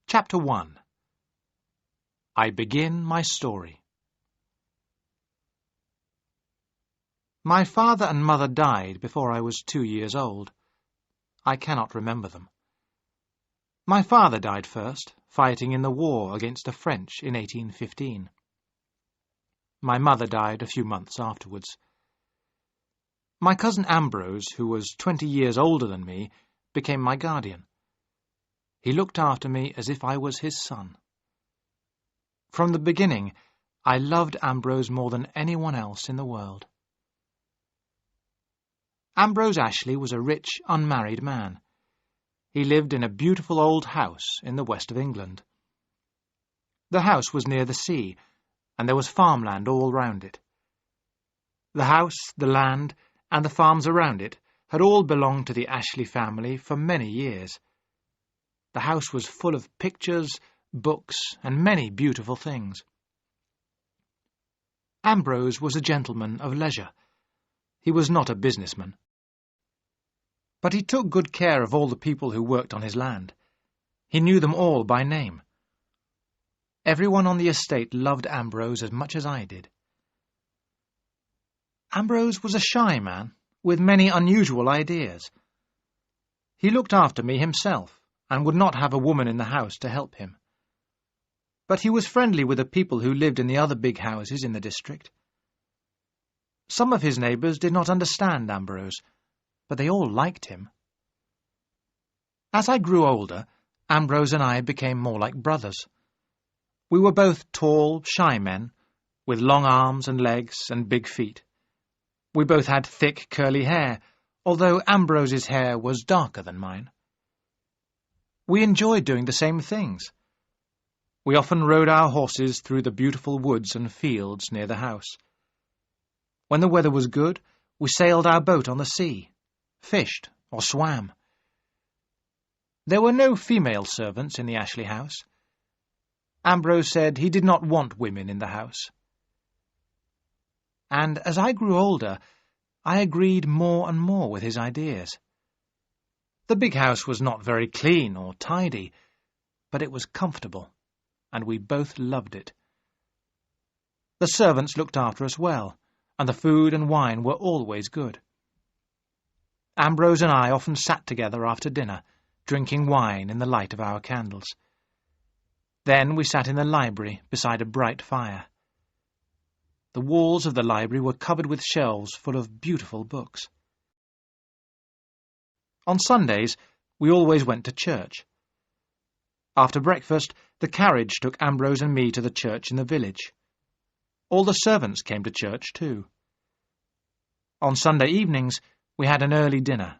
Chapter 1. I begin my story. My father and mother died before I was 2 years old. I cannot remember them. My father died first, fighting in the war against the French in 1815. My mother died a few months afterwards. My cousin Ambrose, who was 20 years older than me, became my guardian. He looked after me as if I was his son. From the beginning, I loved Ambrose more than anyone else in the world. Ambrose Ashley was a rich, unmarried man. He lived in a beautiful old house in the west of England. The house was near the sea, and there was farmland all round it. The house, the land, and the farms around it had all belonged to the Ashley family for many years. The house was full of pictures, books, and many beautiful things. Ambrose was a gentleman of leisure. He was not a businessman. But he took good care of all the people who worked on his land. He knew them all by name. Everyone on the estate loved Ambrose as much as I did. Ambrose was a shy man, with many unusual ideas. He looked after me himself, and would not have a woman in the house to help him. But he was friendly with the people who lived in the other big houses in the district. Some of his neighbours did not understand Ambrose, but they all liked him. As I grew older, Ambrose and I became more like brothers. We were both tall, shy men, with long arms and legs and big feet. We both had thick, curly hair, although Ambrose's hair was darker than mine. We enjoyed doing the same things. We often rode our horses through the beautiful woods and fields near the house. When the weather was good, we sailed our boat on the sea, fished or swam. There were no female servants in the Ashley house. Ambrose said he did not want women in the house. And as I grew older, I agreed more and more with his ideas. The big house was not very clean or tidy, but it was comfortable, and we both loved it. The servants looked after us well, and the food and wine were always good. Ambrose and I often sat together after dinner, drinking wine in the light of our candles. Then we sat in the library beside a bright fire. The walls of the library were covered with shelves full of beautiful books. On Sundays, we always went to church. After breakfast, the carriage took Ambrose and me to the church in the village. All the servants came to church too. On Sunday evenings, we had an early dinner.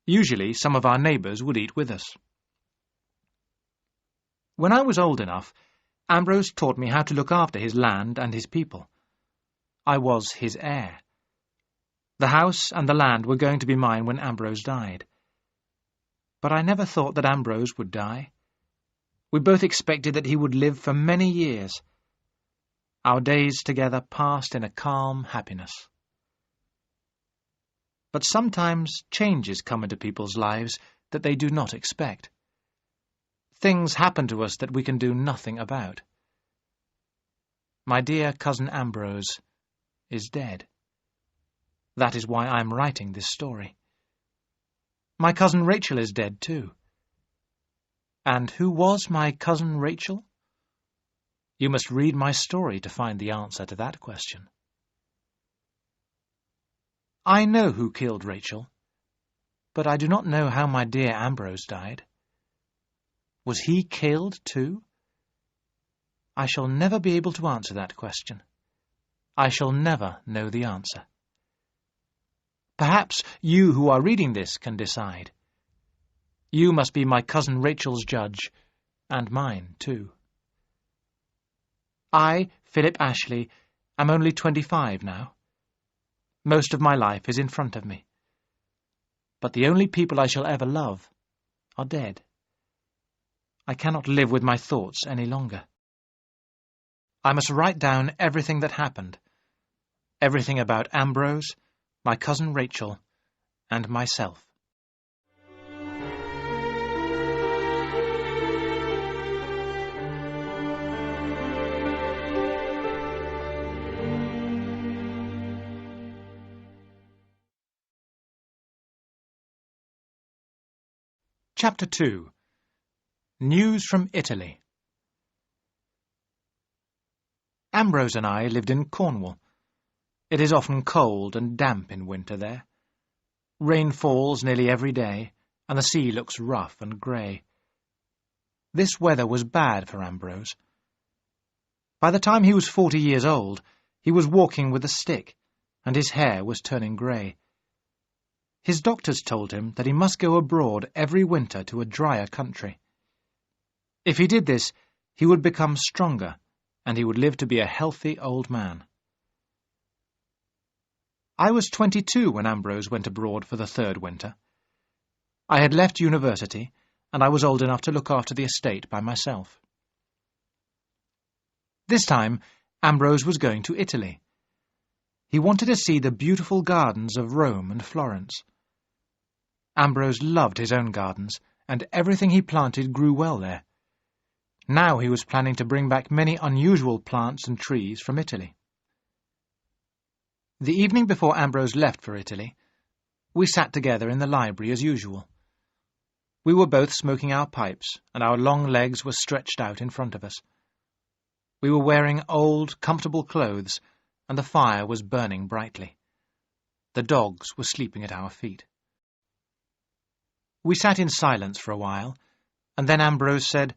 Usually, some of our neighbours would eat with us. When I was old enough, Ambrose taught me how to look after his land and his people. I was his heir. The house and the land were going to be mine when Ambrose died. But I never thought that Ambrose would die. We both expected that he would live for many years. Our days together passed in a calm happiness. But sometimes changes come into people's lives that they do not expect. Things happen to us that we can do nothing about. My dear cousin Ambrose is dead. That is why I am writing this story. My cousin Rachel is dead too. And who was my cousin Rachel? You must read my story to find the answer to that question. I know who killed Rachel, but I do not know how my dear Ambrose died. Was he killed too? I shall never be able to answer that question. I shall never know the answer. Perhaps you who are reading this can decide. You must be my cousin Rachel's judge, and mine too. I, Philip Ashley, am only 25 now. Most of my life is in front of me. But the only people I shall ever love are dead. I cannot live with my thoughts any longer. I must write down everything that happened, everything about Ambrose, my cousin Rachel, and myself. Chapter 2. News from Italy. Ambrose and I lived in Cornwall. It is often cold and damp in winter there. Rain falls nearly every day, and the sea looks rough and grey. This weather was bad for Ambrose. By the time he was 40 years old, he was walking with a stick, and his hair was turning grey. His doctors told him that he must go abroad every winter to a drier country. If he did this, he would become stronger, and he would live to be a healthy old man. I was 22 when Ambrose went abroad for the third winter. I had left university, and I was old enough to look after the estate by myself. This time, Ambrose was going to Italy. He wanted to see the beautiful gardens of Rome and Florence. Ambrose loved his own gardens, and everything he planted grew well there. Now he was planning to bring back many unusual plants and trees from Italy. The evening before Ambrose left for Italy, we sat together in the library as usual. We were both smoking our pipes, and our long legs were stretched out in front of us. We were wearing old, comfortable clothes, and the fire was burning brightly. The dogs were sleeping at our feet. We sat in silence for a while, and then Ambrose said,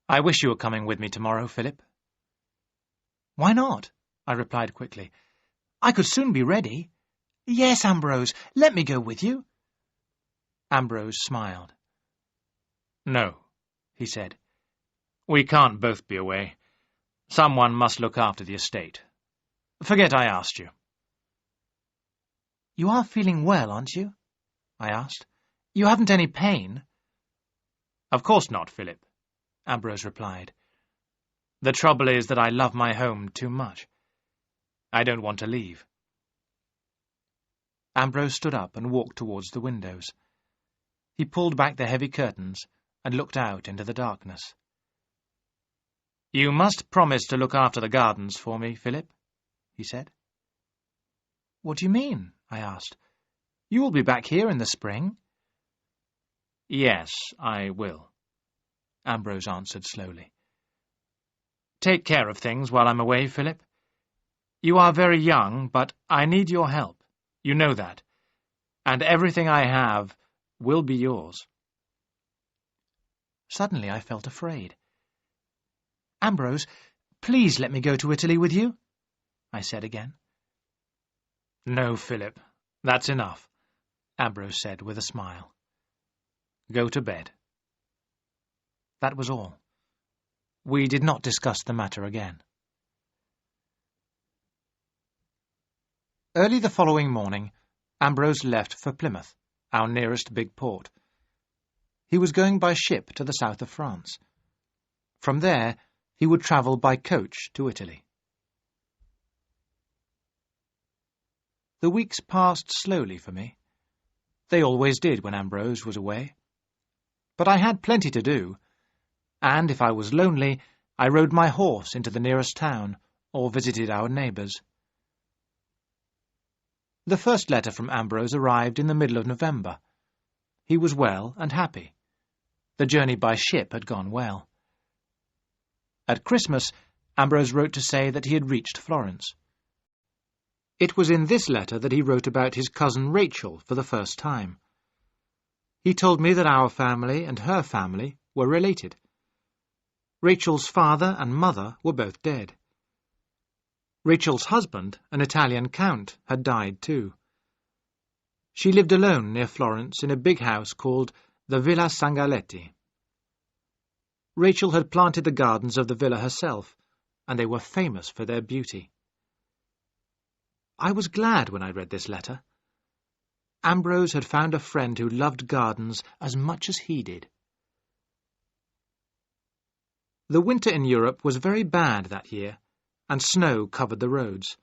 "I wish you were coming with me tomorrow, Philip." "Why not?" I replied quickly. "I could soon be ready." "Yes, Ambrose, let me go with you." Ambrose smiled. "No," he said. "We can't both be away. Someone must look after the estate. Forget I asked you." "You are feeling well, aren't you?" I asked. "You haven't any pain?" "Of course not, Philip," Ambrose replied. "The trouble is that I love my home too much. I don't want to leave." Ambrose stood up and walked towards the windows. He pulled back the heavy curtains and looked out into the darkness. "You must promise to look after the gardens for me, Philip," he said. "What do you mean?" I asked. "You will be back here in the spring." "Yes, I will," Ambrose answered slowly. "Take care of things while I'm away, Philip. You are very young, but I need your help. You know that. And everything I have will be yours." Suddenly I felt afraid. "Ambrose, please let me go to Italy with you," I said again. "No, Philip, that's enough," Ambrose said with a smile. "Go to bed." That was all. We did not discuss the matter again. Early the following morning, Ambrose left for Plymouth, our nearest big port. He was going by ship to the south of France. From there, he would travel by coach to Italy. The weeks passed slowly for me. They always did when Ambrose was away. But I had plenty to do, and if I was lonely, I rode my horse into the nearest town or visited our neighbours. The first letter from Ambrose arrived in the middle of November. He was well and happy. The journey by ship had gone well. At Christmas, Ambrose wrote to say that he had reached Florence. It was in this letter that he wrote about his cousin Rachel for the first time. He told me that our family and her family were related. Rachel's father and mother were both dead. Rachel's husband, an Italian count, had died too. She lived alone near Florence in a big house called the Villa Sangaletti. Rachel had planted the gardens of the villa herself, and they were famous for their beauty. I was glad when I read this letter. Ambrose had found a friend who loved gardens as much as he did. The winter in Europe was very bad that year, and snow covered the roads.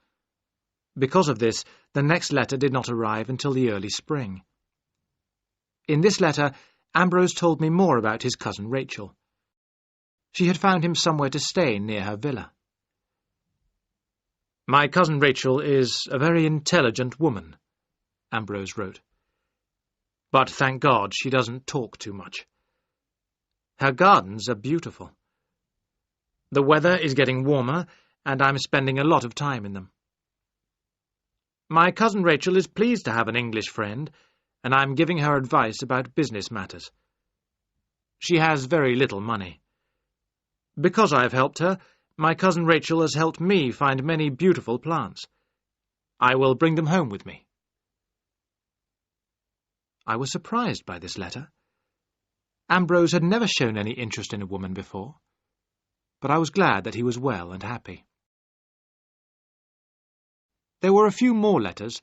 Because of this, the next letter did not arrive until the early spring. In this letter, Ambrose told me more about his cousin Rachel. She had found him somewhere to stay near her villa. "My cousin Rachel is a very intelligent woman," Ambrose wrote. But thank God she doesn't talk too much. Her gardens are beautiful. The weather is getting warmer, and I'm spending a lot of time in them. My cousin Rachel is pleased to have an English friend, and I'm giving her advice about business matters. She has very little money. Because I have helped her, my cousin Rachel has helped me find many beautiful plants. I will bring them home with me. I was surprised by this letter. Ambrose had never shown any interest in a woman before, but I was glad that he was well and happy. There were a few more letters,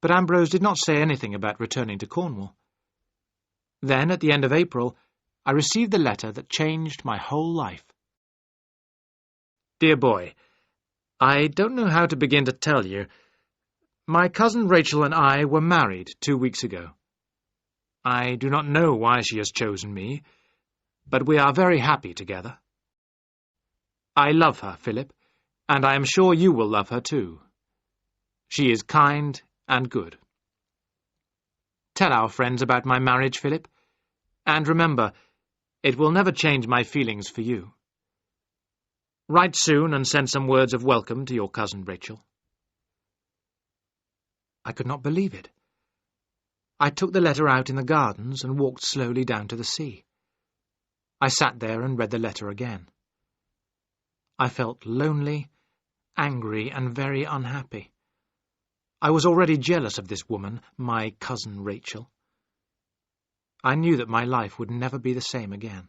but Ambrose did not say anything about returning to Cornwall. Then, at the end of April, I received the letter that changed my whole life. Dear boy, I don't know how to begin to tell you. My cousin Rachel and I were married 2 weeks ago. I do not know why she has chosen me, but we are very happy together. I love her, Philip, and I am sure you will love her too. She is kind and good. Tell our friends about my marriage, Philip, and remember, it will never change my feelings for you. Write soon and send some words of welcome to your cousin Rachel. I could not believe it. I took the letter out in the gardens and walked slowly down to the sea. I sat there and read the letter again. I felt lonely, angry, and very unhappy. I was already jealous of this woman, my cousin Rachel. I knew that my life would never be the same again.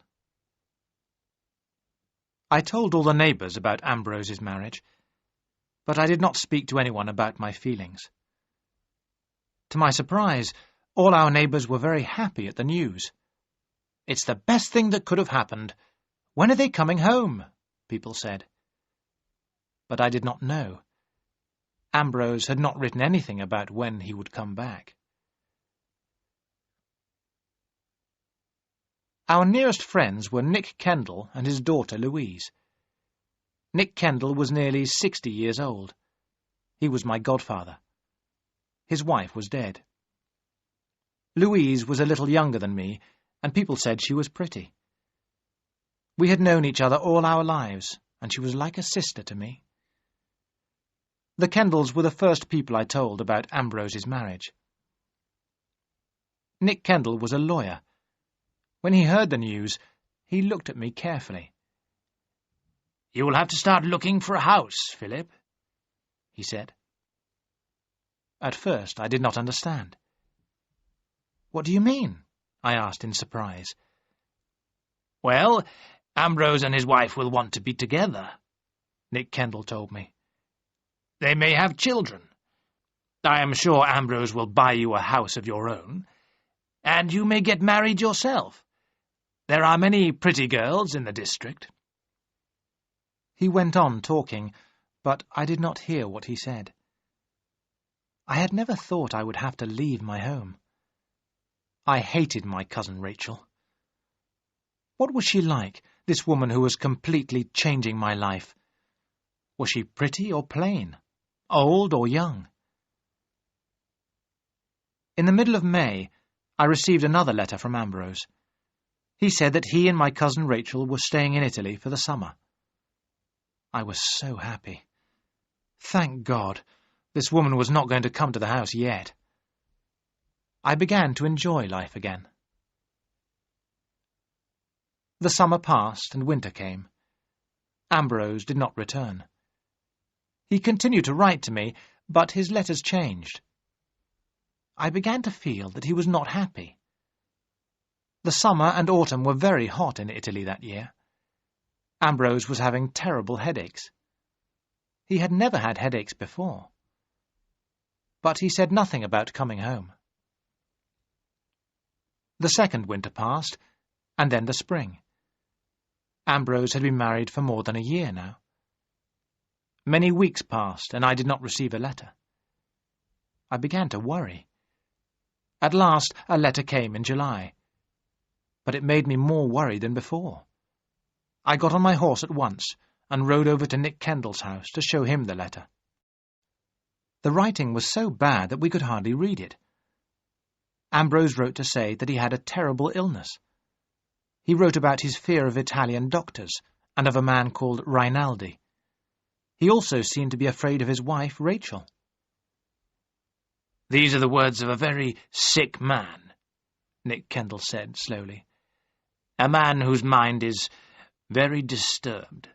I told all the neighbours about Ambrose's marriage, but I did not speak to anyone about my feelings. To my surprise, all our neighbours were very happy at the news. "It's the best thing that could have happened. When are they coming home?" people said. But I did not know. Ambrose had not written anything about when he would come back. Our nearest friends were Nick Kendall and his daughter Louise. Nick Kendall was nearly 60 years old. He was my godfather. His wife was dead. Louise was a little younger than me, and people said she was pretty. We had known each other all our lives, and she was like a sister to me. The Kendalls were the first people I told about Ambrose's marriage. Nick Kendall was a lawyer. When he heard the news, he looked at me carefully. "You will have to start looking for a house, Philip," he said. At first I did not understand. "What do you mean?" I asked in surprise. "Well, Ambrose and his wife will want to be together," Nick Kendall told me. "They may have children. I am sure Ambrose will buy you a house of your own, and you may get married yourself. There are many pretty girls in the district." He went on talking, but I did not hear what he said. I had never thought I would have to leave my home. I hated my cousin Rachel. What was she like, this woman who was completely changing my life? Was she pretty or plain? Old or young? In the middle of May, I received another letter from Ambrose. He said that he and my cousin Rachel were staying in Italy for the summer. I was so happy. Thank God, this woman was not going to come to the house yet. I began to enjoy life again. The summer passed and winter came. Ambrose did not return. He continued to write to me, but his letters changed. I began to feel that he was not happy. The summer and autumn were very hot in Italy that year. Ambrose was having terrible headaches. He had never had headaches before. But he said nothing about coming home. The second winter passed, and then the spring. Ambrose had been married for more than a year now. Many weeks passed, and I did not receive a letter. I began to worry. At last, a letter came in July. But it made me more worried than before. I got on my horse at once and rode over to Nick Kendall's house to show him the letter. The writing was so bad that we could hardly read it. Ambrose wrote to say that he had a terrible illness. He wrote about his fear of Italian doctors and of a man called Rinaldi. He also seemed to be afraid of his wife, Rachel. "These are the words of a very sick man," Nick Kendall said slowly. "A man whose mind is very disturbed.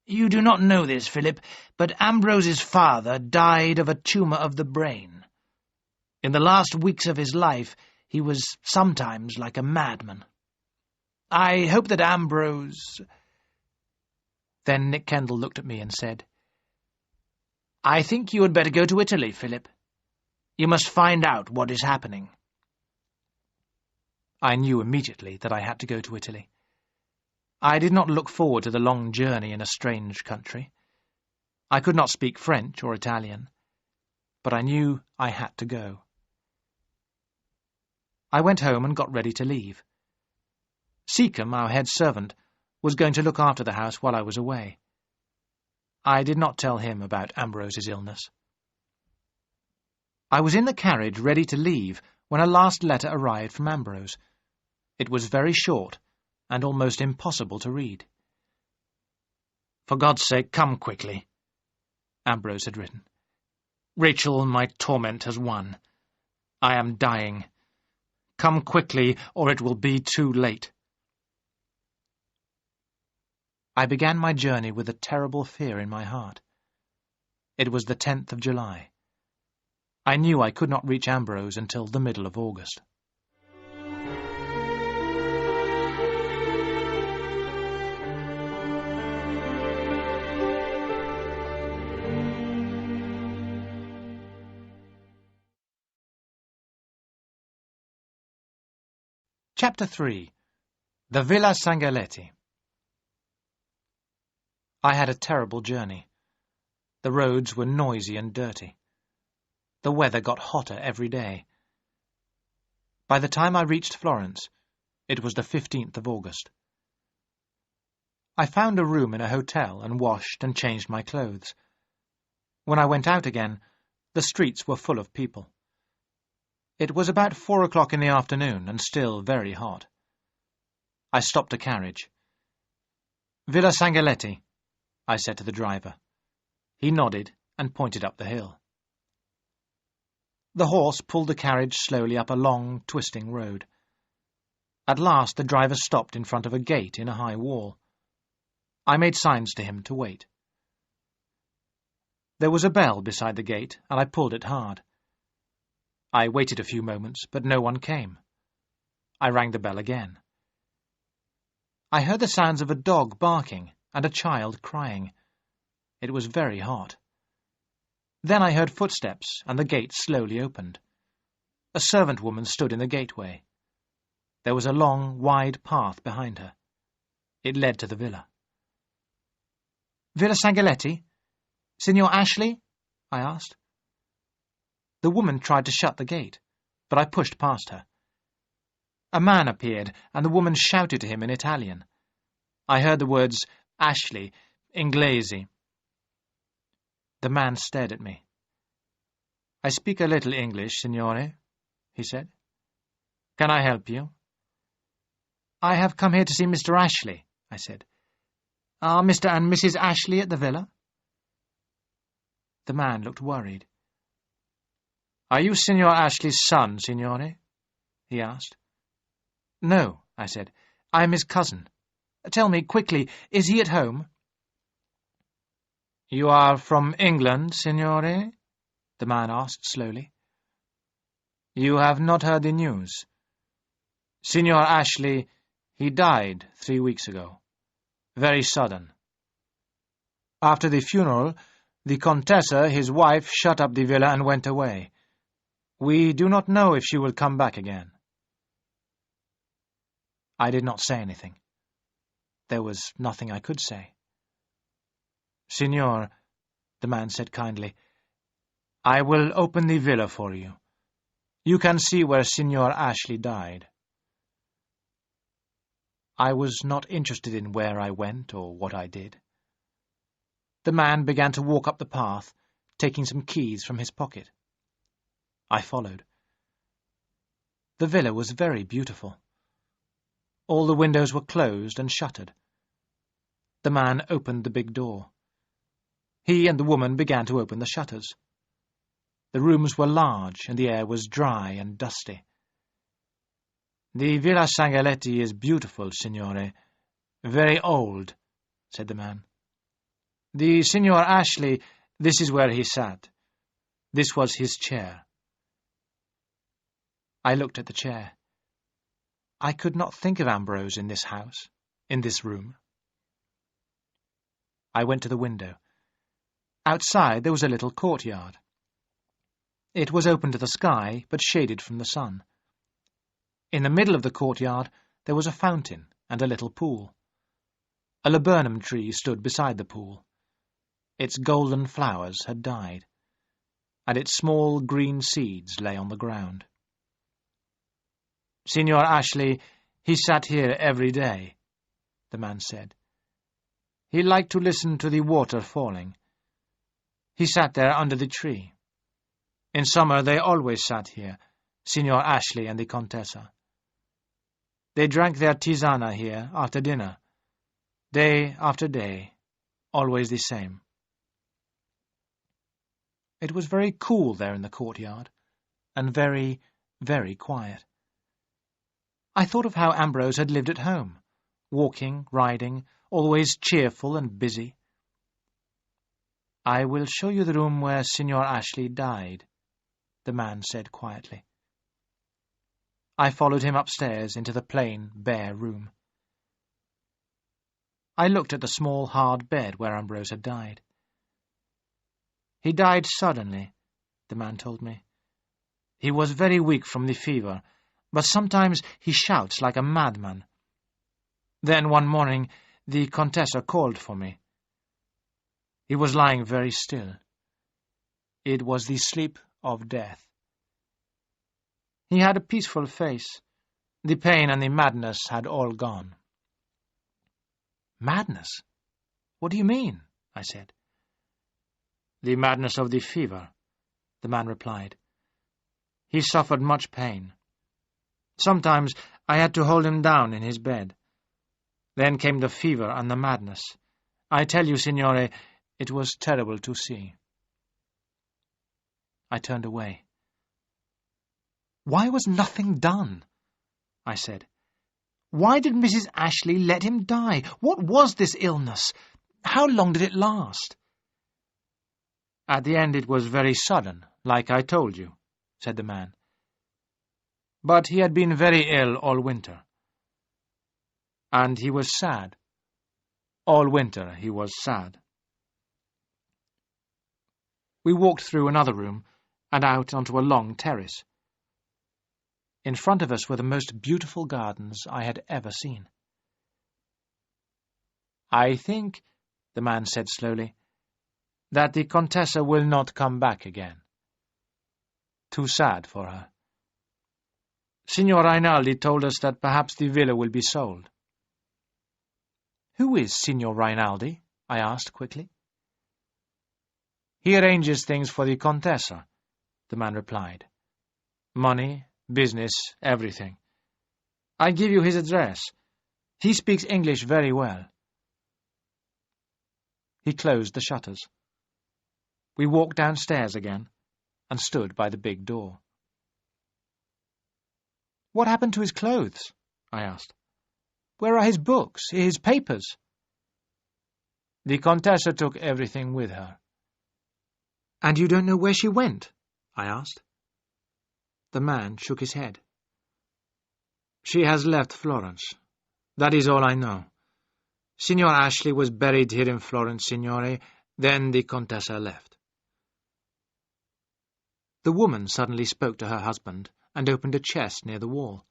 You do not know this, Philip, but Ambrose's father died of a tumour of the brain. In the last weeks of his life, he was sometimes like a madman. I hope that Ambrose—" Then Nick Kendall looked at me and said, "I think you had better go to Italy, Philip. You must find out what is happening." I knew immediately that I had to go to Italy. I did not look forward to the long journey in a strange country. I could not speak French or Italian, but I knew I had to go. I went home and got ready to leave. Seacombe, our head servant, was going to look after the house while I was away. I did not tell him about Ambrose's illness. I was in the carriage ready to leave when a last letter arrived from Ambrose. It was very short and almost impossible to read. "For God's sake, come quickly," Ambrose had written. "Rachel, my torment has won. I am dying. Come quickly, or it will be too late." I began my journey with a terrible fear in my heart. It was the 10th of July. I knew I could not reach Ambrose until the middle of August. Chapter 3. The Villa Sangalletti. I had a terrible journey. The roads were noisy and dirty. The weather got hotter every day. By the time I reached Florence, it was the 15th of August. I found a room in a hotel and washed and changed my clothes. When I went out again, the streets were full of people. It was about 4 o'clock in the afternoon and still very hot. I stopped a carriage. "Villa Sangalletti," I said to the driver. He nodded and pointed up the hill. The horse pulled the carriage slowly up a long, twisting road. At last the driver stopped in front of a gate in a high wall. I made signs to him to wait. There was a bell beside the gate, and I pulled it hard. I waited a few moments, but no one came. I rang the bell again. I heard the sounds of a dog barking and a child crying. It was very hot. Then I heard footsteps, and the gate slowly opened. A servant woman stood in the gateway. There was a long, wide path behind her. It led to the villa. "Villa Sangalletti? Signor Ashley?" I asked. The woman tried to shut the gate, but I pushed past her. A man appeared, and the woman shouted to him in Italian. I heard the words, "Ashley, Inglesi." The man stared at me. "I speak a little English, signore," he said. "Can I help you?" "I have come here to see Mr. Ashley," I said. "Are Mr. and Mrs. Ashley at the villa?" The man looked worried. "Are you Signor Ashley's son, signore?" he asked. "No," I said. "I am his cousin. Tell me, quickly, is he at home?" "You are from England, signore?" the man asked slowly. "You have not heard the news. Signor Ashley, he died 3 weeks ago. Very sudden. After the funeral, the Contessa, his wife, shut up the villa and went away. We do not know if she will come back again." I did not say anything. There was nothing I could say. "Signor," the man said kindly, "I will open the villa for you. You can see where Signor Ashley died." I was not interested in where I went or what I did. The man began to walk up the path, taking some keys from his pocket. I followed. The villa was very beautiful. All the windows were closed and shuttered. The man opened the big door. He and the woman began to open the shutters. The rooms were large, and the air was dry and dusty. "The Villa Sangaletti is beautiful, signore. Very old," said the man. "The Signor Ashley, this is where he sat. This was his chair." I looked at the chair. I could not think of Ambrose in this house, in this room. I went to the window. Outside there was a little courtyard. It was open to the sky, but shaded from the sun. In the middle of the courtyard there was a fountain and a little pool. A laburnum tree stood beside the pool. Its golden flowers had died, and its small green seeds lay on the ground. "Signor Ashley, he sat here every day," the man said. "He liked to listen to the water falling. He sat there under the tree. In summer they always sat here, Signor Ashley and the Contessa. They drank their tisana here after dinner, day after day, always the same." It was very cool there in the courtyard, and very, very quiet. I thought of how Ambrose had lived at home, walking, riding, always cheerful and busy. "I will show you the room where Signor Ashley died," the man said quietly. I followed him upstairs into the plain, bare room. I looked at the small, hard bed where Ambrose had died. "He died suddenly," the man told me. "He was very weak from the fever, but sometimes he shouts like a madman. Then one morning the Contessa called for me. He was lying very still. It was the sleep of death. He had a peaceful face. The pain and the madness had all gone." "Madness? What do you mean?" I said. "The madness of the fever," the man replied. "He suffered much pain. Sometimes I had to hold him down in his bed. Then came the fever and the madness. I tell you, signore, it was terrible to see." I turned away. "Why was nothing done?" I said. "Why did Mrs. Ashley let him die? What was this illness? How long did it last?" "At the end it was very sudden, like I told you," said the man. "But he had been very ill all winter. And he was sad. All winter he was sad." We walked through another room and out onto a long terrace. In front of us were the most beautiful gardens I had ever seen. "I think," the man said slowly, "that the Contessa will not come back again. Too sad for her. Signor Rinaldi told us that perhaps the villa will be sold." "Who is Signor Rinaldi?" I asked quickly. "He arranges things for the Contessa," the man replied. "Money, business, everything. I give you his address. He speaks English very well." He closed the shutters. We walked downstairs again and stood by the big door. "What happened to his clothes?" I asked. "Where are his books, his papers?" "The Contessa took everything with her." "And you don't know where she went?" I asked. The man shook his head. "She has left Florence. That is all I know. Signor Ashley was buried here in Florence, signore. Then the Contessa left." The woman suddenly spoke to her husband and opened a chest near the wall.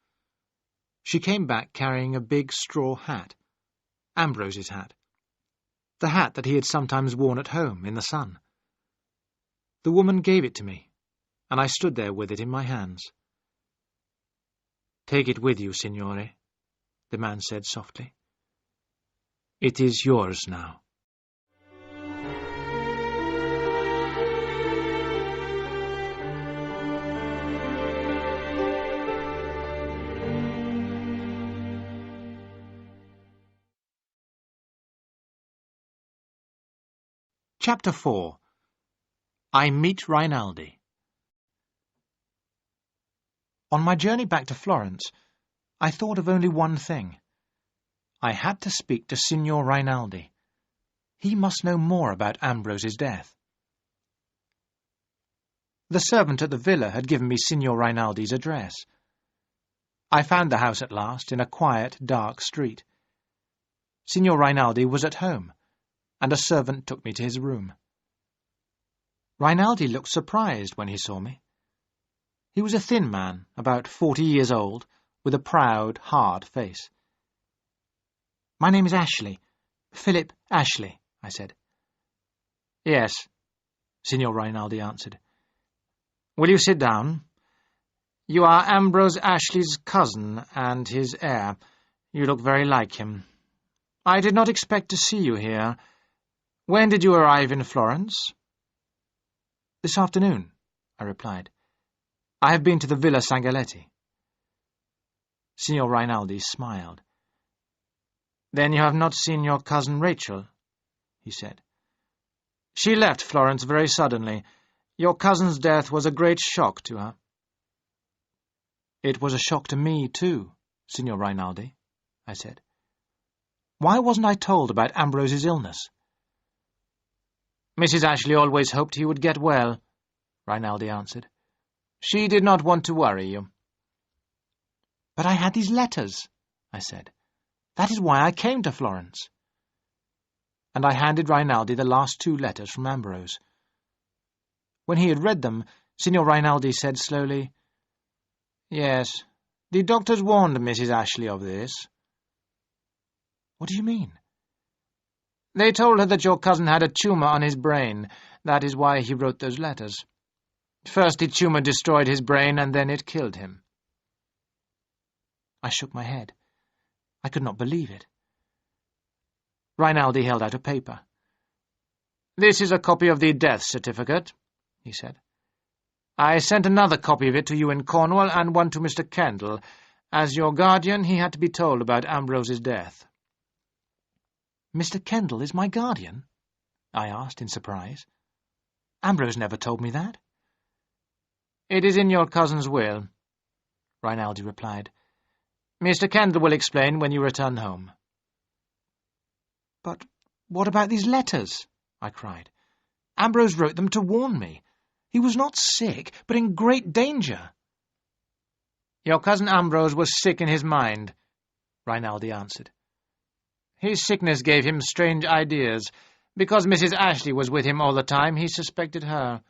She came back carrying a big straw hat, Ambrose's hat, the hat that he had sometimes worn at home in the sun. The woman gave it to me, and I stood there with it in my hands. "Take it with you, signore," the man said softly. "It is yours now." Chapter 4. I Meet Rinaldi. On my journey back to Florence, I thought of only one thing. I had to speak to Signor Rinaldi. He must know more about Ambrose's death. The servant at the villa had given me Signor Rinaldi's address. I found the house at last in a quiet, dark street. Signor Rinaldi was at home, and a servant took me to his room. Rinaldi looked surprised when he saw me. He was a thin man, about 40 years old, with a proud, hard face. "My name is Ashley. Philip Ashley," I said. "Yes," Signor Rinaldi answered. "Will you sit down? You are Ambrose Ashley's cousin and his heir. You look very like him. I did not expect to see you here. When did you arrive in Florence?" "This afternoon," I replied. "I have been to the Villa Sangaletti." Signor Rinaldi smiled. "Then you have not seen your cousin Rachel?" he said. "She left Florence very suddenly. Your cousin's death was a great shock to her." "It was a shock to me, too, Signor Rinaldi," I said. "Why wasn't I told about Ambrose's illness?" "Mrs. Ashley always hoped he would get well," Rinaldi answered. "She did not want to worry you." "But I had these letters," I said. "That is why I came to Florence." And I handed Rinaldi the last 2 letters from Ambrose. When he had read them, Signor Rinaldi said slowly, "Yes, the doctors warned Mrs. Ashley of this." "What do you mean?" "They told her that your cousin had a tumour on his brain. That is why he wrote those letters. First the tumour destroyed his brain, and then it killed him." I shook my head. I could not believe it. Rinaldi held out a paper. "This is a copy of the death certificate," he said. "I sent another copy of it to you in Cornwall and one to Mr. Kendall. As your guardian, he had to be told about Ambrose's death." "Mr. Kendall is my guardian?" I asked in surprise. "Ambrose never told me that." "It is in your cousin's will," Rinaldi replied. "Mr. Kendall will explain when you return home." "But what about these letters?" I cried. "Ambrose wrote them to warn me. He was not sick, but in great danger." "Your cousin Ambrose was sick in his mind," Rinaldi answered. "His sickness gave him strange ideas. Because Mrs. Ashley was with him all the time, he suspected her.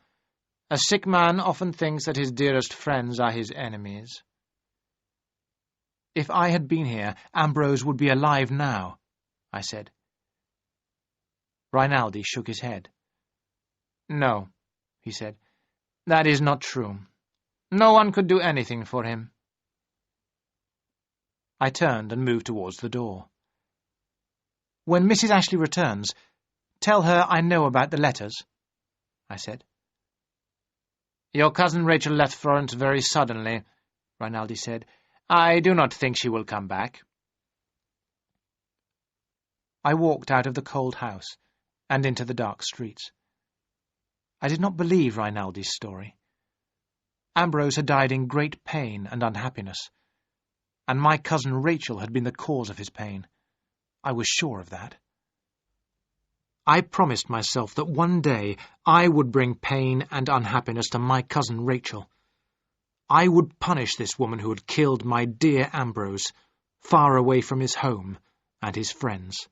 A sick man often thinks that his dearest friends are his enemies." "If I had been here, Ambrose would be alive now," I said. Rinaldi shook his head. "No," he said. "That is not true. No one could do anything for him." I turned and moved towards the door. "When Mrs. Ashley returns, tell her I know about the letters," I said. "Your cousin Rachel left Florence very suddenly," Rinaldi said. "I do not think she will come back." I walked out of the cold house and into the dark streets. I did not believe Rinaldi's story. Ambrose had died in great pain and unhappiness, and my cousin Rachel had been the cause of his pain. I was sure of that. I promised myself that one day I would bring pain and unhappiness to my cousin Rachel. I would punish this woman who had killed my dear Ambrose, far away from his home and his friends.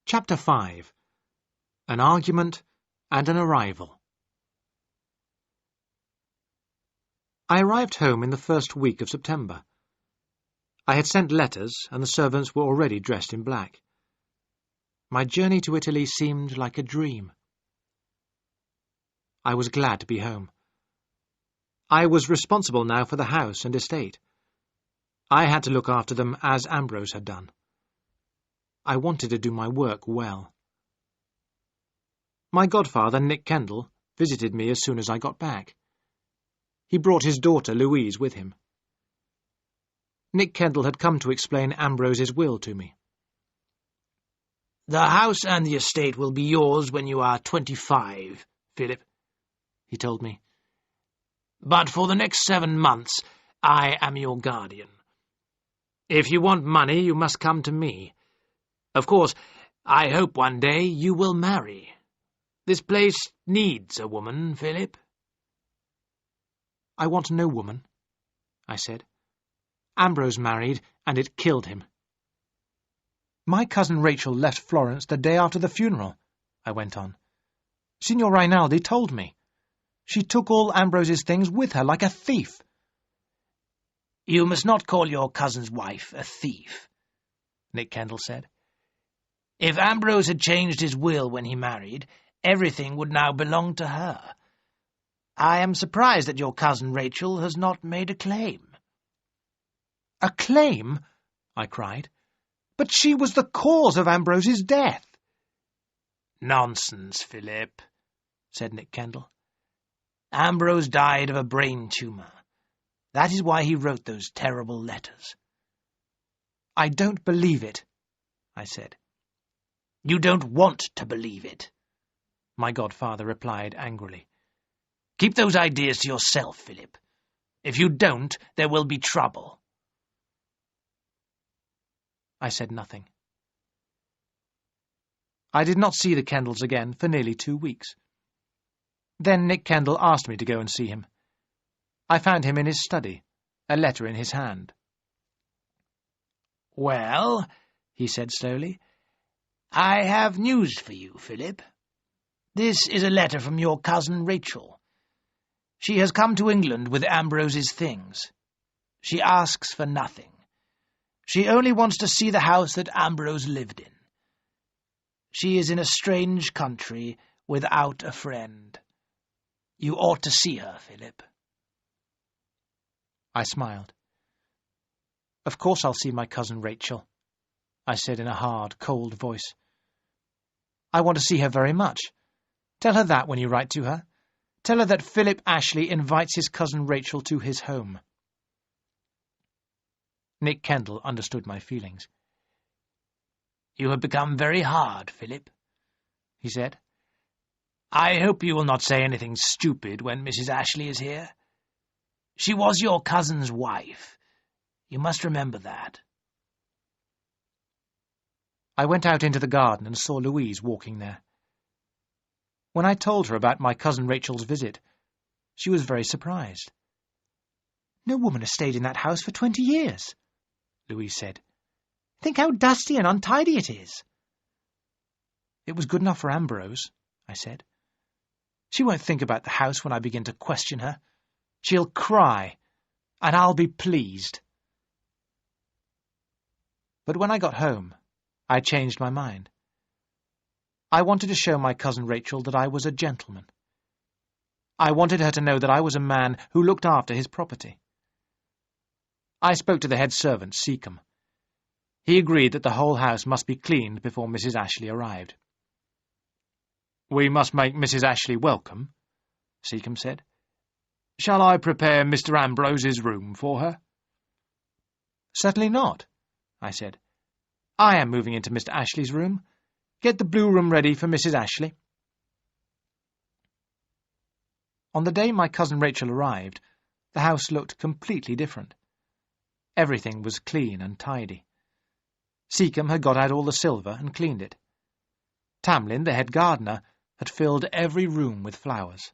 Chapter 5. An Argument and an Arrival. I arrived home in the first week of September. I had sent letters, and the servants were already dressed in black. My journey to Italy seemed like a dream. I was glad to be home. I was responsible now for the house and estate. I had to look after them as Ambrose had done. I wanted to do my work well. My godfather, Nick Kendall, visited me as soon as I got back. He brought his daughter Louise with him. Nick Kendall had come to explain Ambrose's will to me. "The house and the estate will be yours when you are 25, Philip," he told me. "But for the next 7 months I am your guardian. If you want money, you must come to me. Of course, I hope one day you will marry. This place needs a woman, Philip." "I want no woman," I said. "Ambrose married, and it killed him." "My cousin Rachel left Florence the day after the funeral," I went on. "Signor Rinaldi told me. She took all Ambrose's things with her like a thief." "You must not call your cousin's wife a thief," Nick Kendall said. "If Ambrose had changed his will when he married, everything would now belong to her. I am surprised that your cousin Rachel has not made a claim." "A claim?" I cried. "But she was the cause of Ambrose's death." "Nonsense, Philip," said Nick Kendall. "Ambrose died of a brain tumour. That is why he wrote those terrible letters." "I don't believe it," I said. "You don't want to believe it," my godfather replied angrily. "Keep those ideas to yourself, Philip. If you don't, there will be trouble." I said nothing. I did not see the Kendalls again for nearly 2 weeks. Then Nick Kendall asked me to go and see him. I found him in his study, a letter in his hand. "Well," he said slowly, "I have news for you, Philip. This is a letter from your cousin Rachel. She has come to England with Ambrose's things. She asks for nothing. She only wants to see the house that Ambrose lived in. She is in a strange country without a friend. You ought to see her, Philip." I smiled. "Of course I'll see my cousin Rachel," I said in a hard, cold voice. "I want to see her very much. Tell her that when you write to her. Tell her that Philip Ashley invites his cousin Rachel to his home." Nick Kendall understood my feelings. "You have become very hard, Philip," he said. "I hope you will not say anything stupid when Mrs. Ashley is here. She was your cousin's wife. You must remember that." I went out into the garden and saw Louise walking there. When I told her about my cousin Rachel's visit, she was very surprised. "No woman has stayed in that house for 20 years, Louise said. "Think how dusty and untidy it is." "It was good enough for Ambrose," I said. "She won't think about the house when I begin to question her. She'll cry, and I'll be pleased." But when I got home, I changed my mind. I wanted to show my cousin Rachel that I was a gentleman. I wanted her to know that I was a man who looked after his property. I spoke to the head servant, Seacombe. He agreed that the whole house must be cleaned before Mrs. Ashley arrived. "We must make Mrs. Ashley welcome," Seacombe said. "Shall I prepare Mr. Ambrose's room for her?" "Certainly not," I said. "I am moving into Mr. Ashley's room. Get the blue room ready for Mrs. Ashley." On the day my cousin Rachel arrived, the house looked completely different. Everything was clean and tidy. Seacombe had got out all the silver and cleaned it. Tamlin, the head gardener, had filled every room with flowers.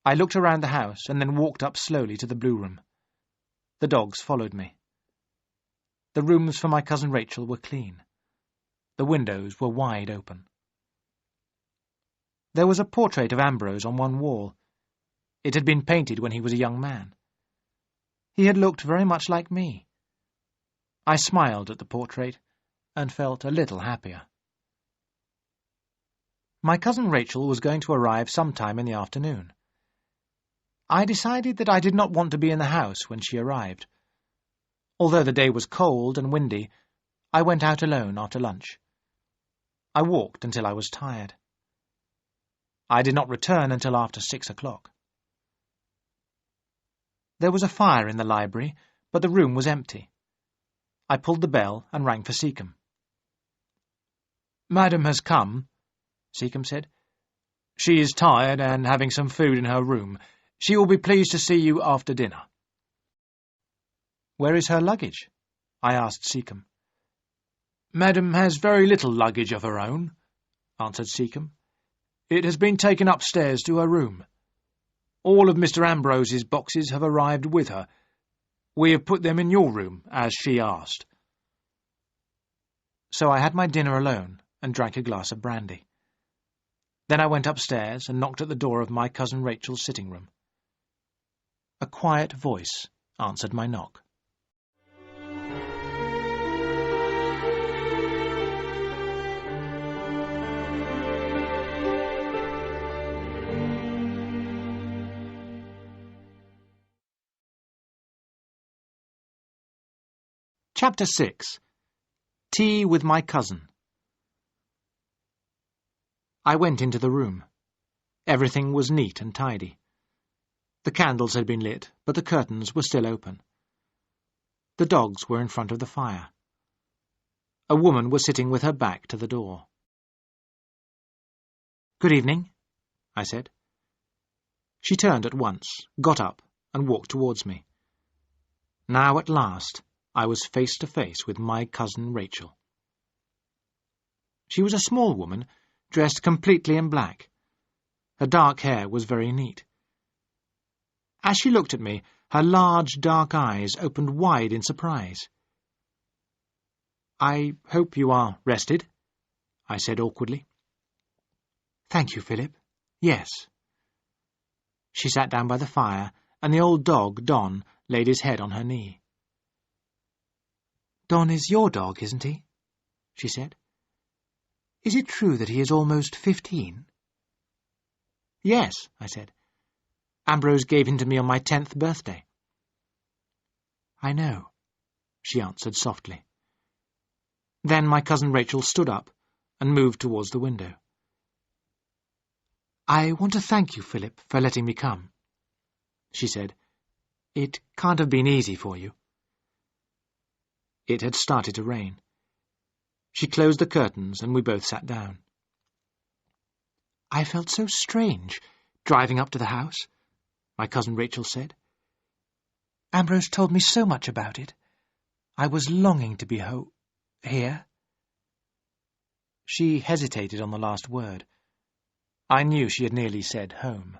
I looked around the house and then walked up slowly to the blue room. The dogs followed me. The rooms for my cousin Rachel were clean. The windows were wide open. There was a portrait of Ambrose on one wall. It had been painted when he was a young man. He had looked very much like me. I smiled at the portrait and felt a little happier. My cousin Rachel was going to arrive sometime in the afternoon. I decided that I did not want to be in the house when she arrived. Although the day was cold and windy, I went out alone after lunch. I walked until I was tired. I did not return until after 6 o'clock. There was a fire in the library, but the room was empty. I pulled the bell and rang for Seacombe. "Madam has come," Seacombe said. "She is tired and having some food in her room. She will be pleased to see you after dinner." "Where is her luggage?" I asked Seacombe. "Madam has very little luggage of her own," answered Seacombe. "It has been taken upstairs to her room. All of Mr. Ambrose's boxes have arrived with her. We have put them in your room, as she asked." So I had my dinner alone and drank a glass of brandy. Then I went upstairs and knocked at the door of my cousin Rachel's sitting room. A quiet voice answered my knock. Chapter 6. Tea with my cousin. I went into the room. Everything was neat and tidy. The candles had been lit, but the curtains were still open. The dogs were in front of the fire. A woman was sitting with her back to the door. "Good evening," I said. She turned at once, got up, and walked towards me. Now at last I was face to face with my cousin Rachel. She was a small woman, dressed completely in black. Her dark hair was very neat. As she looked at me, her large dark eyes opened wide in surprise. "I hope you are rested," I said awkwardly. "Thank you, Philip. Yes." She sat down by the fire, and the old dog, Don, laid his head on her knee. "Don is your dog, isn't he?" she said. "Is it true that he is almost 15? "Yes," I said. "Ambrose gave him to me on my 10th birthday." "I know," she answered softly. Then my cousin Rachel stood up and moved towards the window. "I want to thank you, Philip, for letting me come," she said. "It can't have been easy for you." It had started to rain. She closed the curtains and we both sat down. "I felt so strange, driving up to the house," my cousin Rachel said. "Ambrose told me so much about it. I was longing to be here." She hesitated on the last word. I knew she had nearly said home.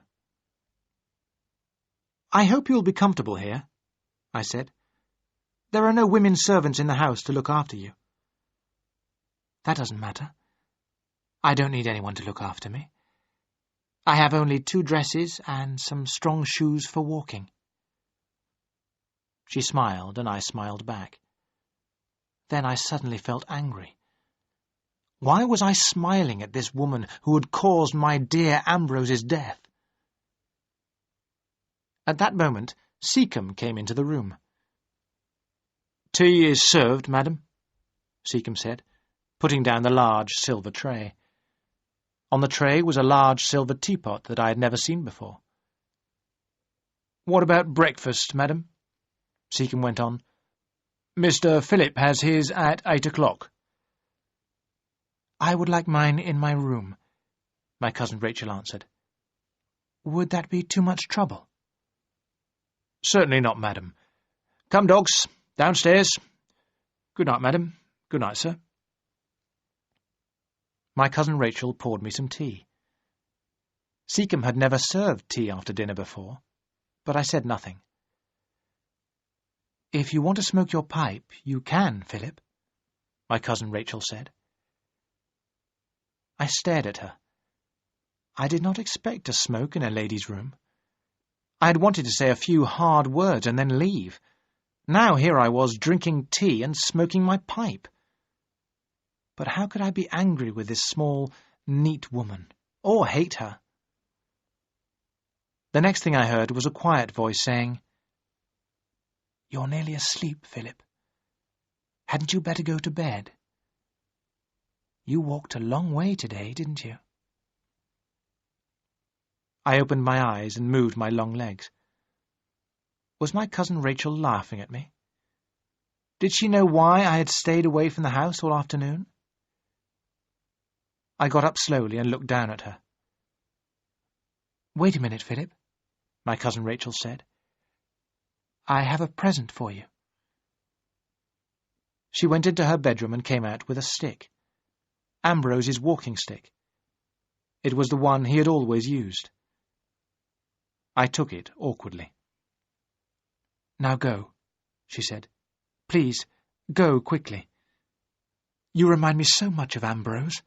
"I hope you will be comfortable here," I said. "There are no women servants in the house to look after you." "That doesn't matter. I don't need anyone to look after me. I have only 2 dresses and some strong shoes for walking." She smiled, and I smiled back. Then I suddenly felt angry. Why was I smiling at this woman who had caused my dear Ambrose's death? At that moment, Seacombe came into the room. "Tea is served, madam," Seacombe said, putting down the large silver tray. On the tray was a large silver teapot that I had never seen before. "What about breakfast, madam?" Seacombe went on. "Mr. Philip has his at 8 o'clock. "I would like mine in my room," my cousin Rachel answered. "Would that be too much trouble?" "Certainly not, madam. Come, dogs, downstairs. Good night, madam. Good night, sir." My cousin Rachel poured me some tea. Seacombe had never served tea after dinner before, but I said nothing. "If you want to smoke your pipe, you can, Philip," my cousin Rachel said. I stared at her. I did not expect to smoke in a lady's room. I had wanted to say a few hard words and then leave. Now here I was drinking tea and smoking my pipe. But how could I be angry with this small, neat woman, or hate her? The next thing I heard was a quiet voice saying, "You're nearly asleep, Philip. Hadn't you better go to bed?" You walked a long way today, didn't you? I opened my eyes and moved my long legs. Was my cousin Rachel laughing at me? Did she know why I had stayed away from the house all afternoon? I got up slowly and looked down at her. "Wait a minute, Philip," my cousin Rachel said. "I have a present for you." She went into her bedroom and came out with a stick. Ambrose's walking stick. It was the one he had always used. I took it awkwardly. "Now go," she said. "Please, go quickly. You remind me so much of Ambrose."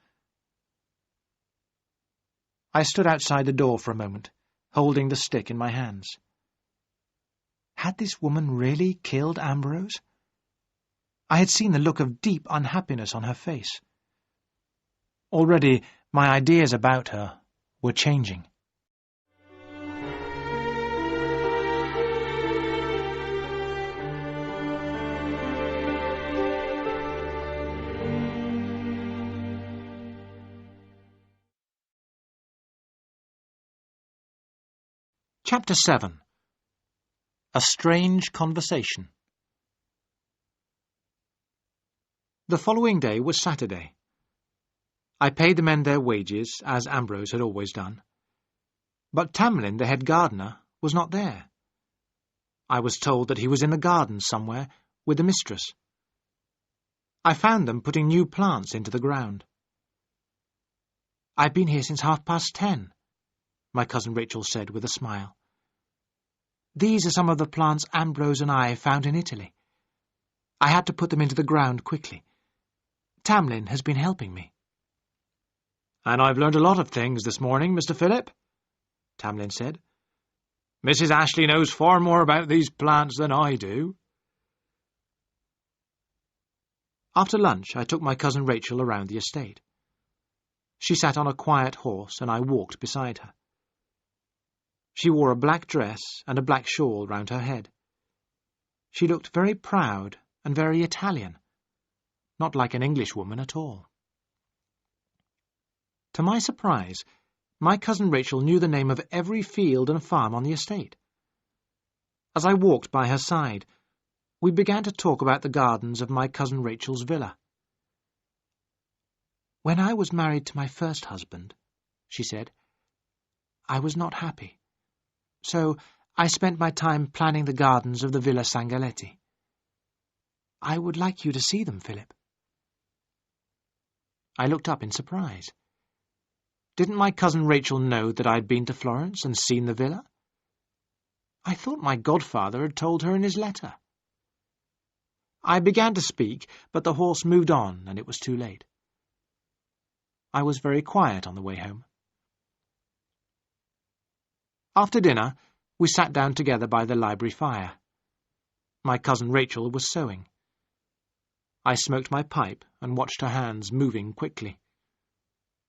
I stood outside the door for a moment, holding the stick in my hands. Had this woman really killed Ambrose? I had seen the look of deep unhappiness on her face. Already my ideas about her were changing. Chapter 7. A Strange Conversation. The following day was Saturday. I paid the men their wages, as Ambrose had always done. But Tamlin, the head gardener, was not there. I was told that he was in the garden somewhere with the mistress. I found them putting new plants into the ground. "I've been here since 10:30, my cousin Rachel said with a smile. "These are some of the plants Ambrose and I found in Italy. I had to put them into the ground quickly. Tamlin has been helping me." "And I've learned a lot of things this morning, Mr. Philip," Tamlin said. "Mrs. Ashley knows far more about these plants than I do." After lunch, I took my cousin Rachel around the estate. She sat on a quiet horse, and I walked beside her. She wore a black dress and a black shawl round her head. She looked very proud and very Italian, not like an Englishwoman at all. To my surprise, my cousin Rachel knew the name of every field and farm on the estate. As I walked by her side, we began to talk about the gardens of my cousin Rachel's villa. "When I was married to my first husband," she said, "I was not happy. So I spent my time planning the gardens of the Villa Sangaletti. I would like you to see them, Philip." I looked up in surprise. Didn't my cousin Rachel know that I had been to Florence and seen the villa? I thought my godfather had told her in his letter. I began to speak, but the horse moved on, and it was too late. I was very quiet on the way home. After dinner, we sat down together by the library fire. My cousin Rachel was sewing. I smoked my pipe and watched her hands moving quickly.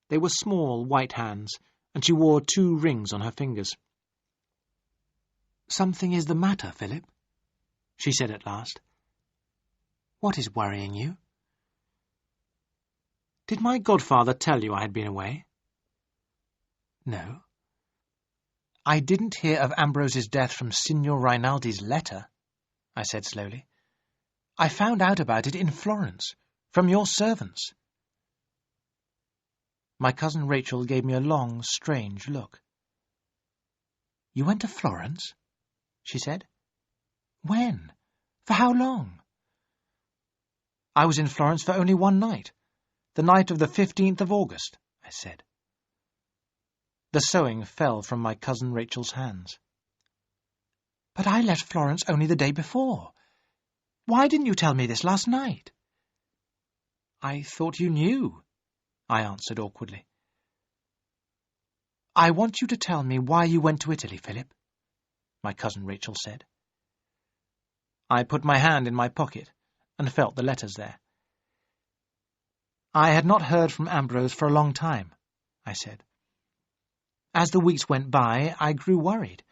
They were small, white hands, and she wore 2 rings on her fingers. "Something is the matter, Philip," she said at last. "What is worrying you?" "Did my godfather tell you I had been away?" "No." "I didn't hear of Ambrose's death from Signor Rinaldi's letter," I said slowly. "I found out about it in Florence, from your servants." My cousin Rachel gave me a long, strange look. "You went to Florence?" she said. "When? For how long?" "I was in Florence for only one night, the night of the 15th of August, I said. The sewing fell from my cousin Rachel's hands. "But I left Florence only the day before. Why didn't you tell me this last night?" "I thought you knew," I answered awkwardly. "I want you to tell me why you went to Italy, Philip," my cousin Rachel said. I put my hand in my pocket and felt the letters there. "I had not heard from Ambrose for a long time," I said. "As the weeks went by, I grew worried.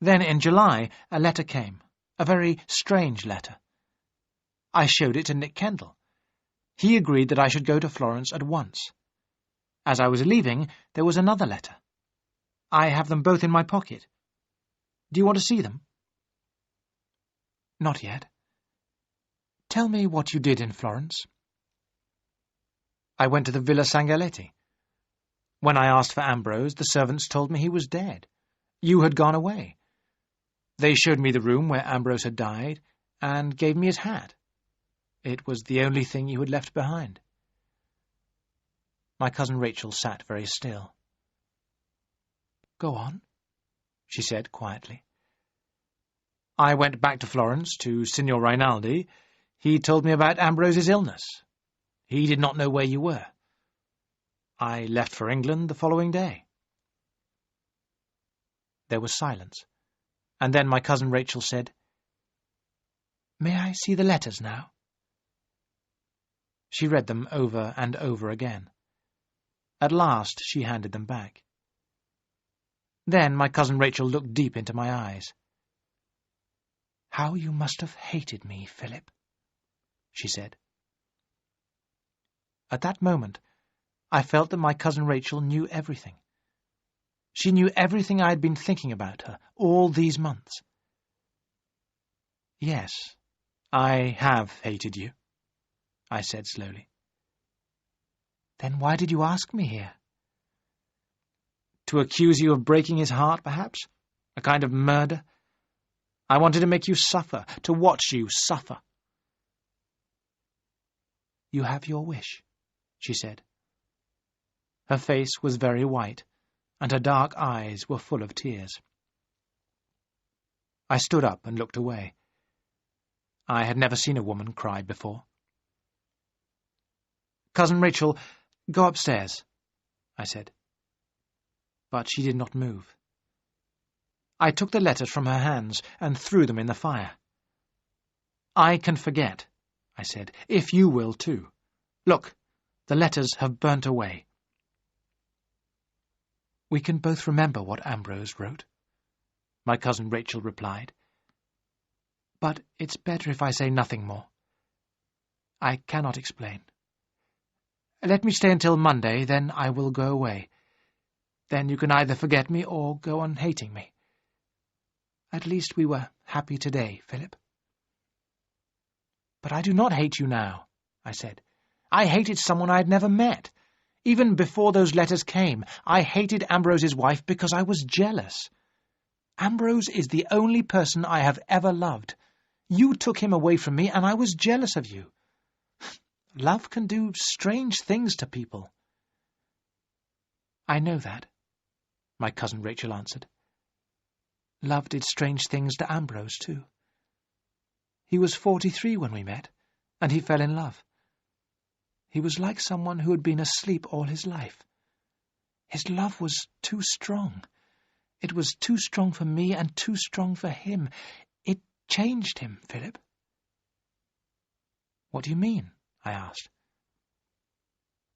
Then in July a letter came, a very strange letter. I showed it to Nick Kendall. He agreed that I should go to Florence at once. As I was leaving, there was another letter. I have them both in my pocket. Do you want to see them? Not yet. Tell me what you did in Florence. I went to the Villa Sangalletti. When I asked for Ambrose, the servants told me he was dead. You had gone away. They showed me the room where Ambrose had died, and gave me his hat. It was the only thing you had left behind. My cousin Rachel sat very still. Go on, she said quietly. I went back to Florence, to Signor Rinaldi. He told me about Ambrose's illness. He did not know where you were. I left for England the following day. There was silence, and then my cousin Rachel said, May I see the letters now? She read them over and over again. At last she handed them back. Then my cousin Rachel looked deep into my eyes. How you must have hated me, Philip, she said. At that moment, I felt that my cousin Rachel knew everything. She knew everything I had been thinking about her all these months. Yes, I have hated you, I said slowly. Then why did you ask me here? To accuse you of breaking his heart, perhaps? A kind of murder? I wanted to make you suffer, to watch you suffer. You have your wish, she said. Her face was very white, and her dark eyes were full of tears. I stood up and looked away. I had never seen a woman cry before. Cousin Rachel, go upstairs, I said. But she did not move. I took the letters from her hands and threw them in the fire. I can forget, I said, if you will too. Look, the letters have burnt away. We can both remember what Ambrose wrote, my cousin Rachel replied. But it's better if I say nothing more. I cannot explain. Let me stay until Monday, then I will go away. Then you can either forget me or go on hating me. At least we were happy today, Philip. But I do not hate you now, I said. I hated someone I had never met. Even before those letters came, I hated Ambrose's wife because I was jealous. Ambrose is the only person I have ever loved. You took him away from me, and I was jealous of you. Love can do strange things to people. I know that, my cousin Rachel answered. Love did strange things to Ambrose, too. He was 43 when we met, and he fell in love. He was like someone who had been asleep all his life. His love was too strong. It was too strong for me and too strong for him. It changed him, Philip. What do you mean? I asked.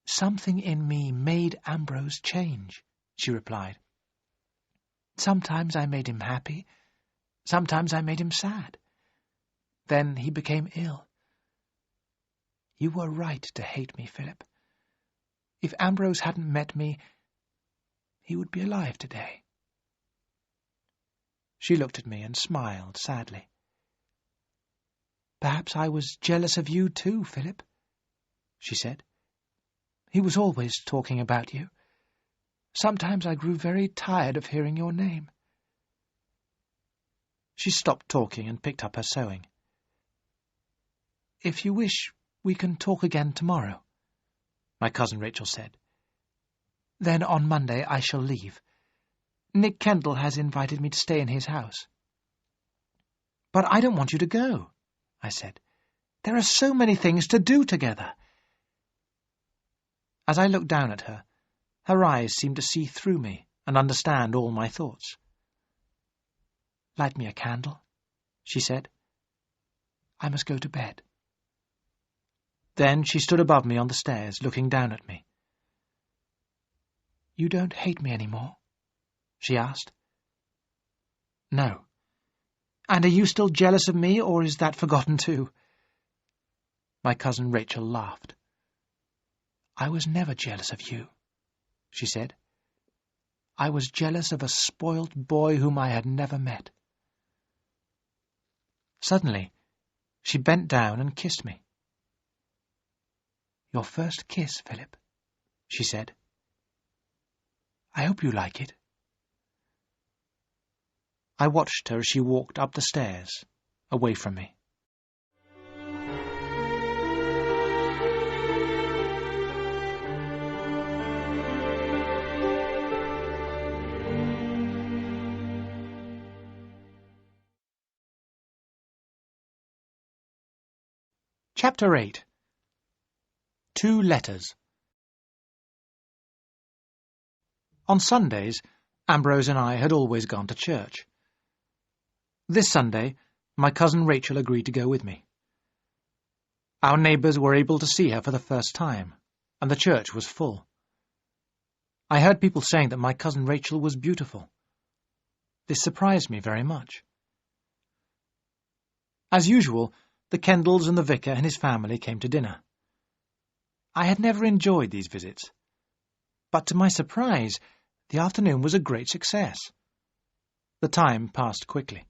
Something in me made Ambrose change, she replied. Sometimes I made him happy. Sometimes I made him sad. Then he became ill. You were right to hate me, Philip. If Ambrose hadn't met me, he would be alive today. She looked at me and smiled sadly. Perhaps I was jealous of you too, Philip, she said. He was always talking about you. Sometimes I grew very tired of hearing your name. She stopped talking and picked up her sewing. If you wish, we can talk again tomorrow, my cousin Rachel said. Then on Monday I shall leave. Nick Kendall has invited me to stay in his house. But I don't want you to go, I said. There are so many things to do together. As I looked down at her, her eyes seemed to see through me and understand all my thoughts. Light me a candle, she said. I must go to bed. Then she stood above me on the stairs, looking down at me. You don't hate me any more? She asked. No. And are you still jealous of me, or is that forgotten too? My cousin Rachel laughed. "I was never jealous of you," she said. "I was jealous of a spoilt boy whom I had never met." Suddenly, she bent down and kissed me. "Your first kiss, Philip," she said. "I hope you like it." I watched her as she walked up the stairs, away from me. Chapter 8. 2 Letters. On Sundays, Ambrose and I had always gone to church. This Sunday, my cousin Rachel agreed to go with me. Our neighbours were able to see her for the first time, and the church was full. I heard people saying that my cousin Rachel was beautiful. This surprised me very much. As usual, the Kendalls and the vicar and his family came to dinner. I had never enjoyed these visits, but to my surprise, the afternoon was a great success. The time passed quickly.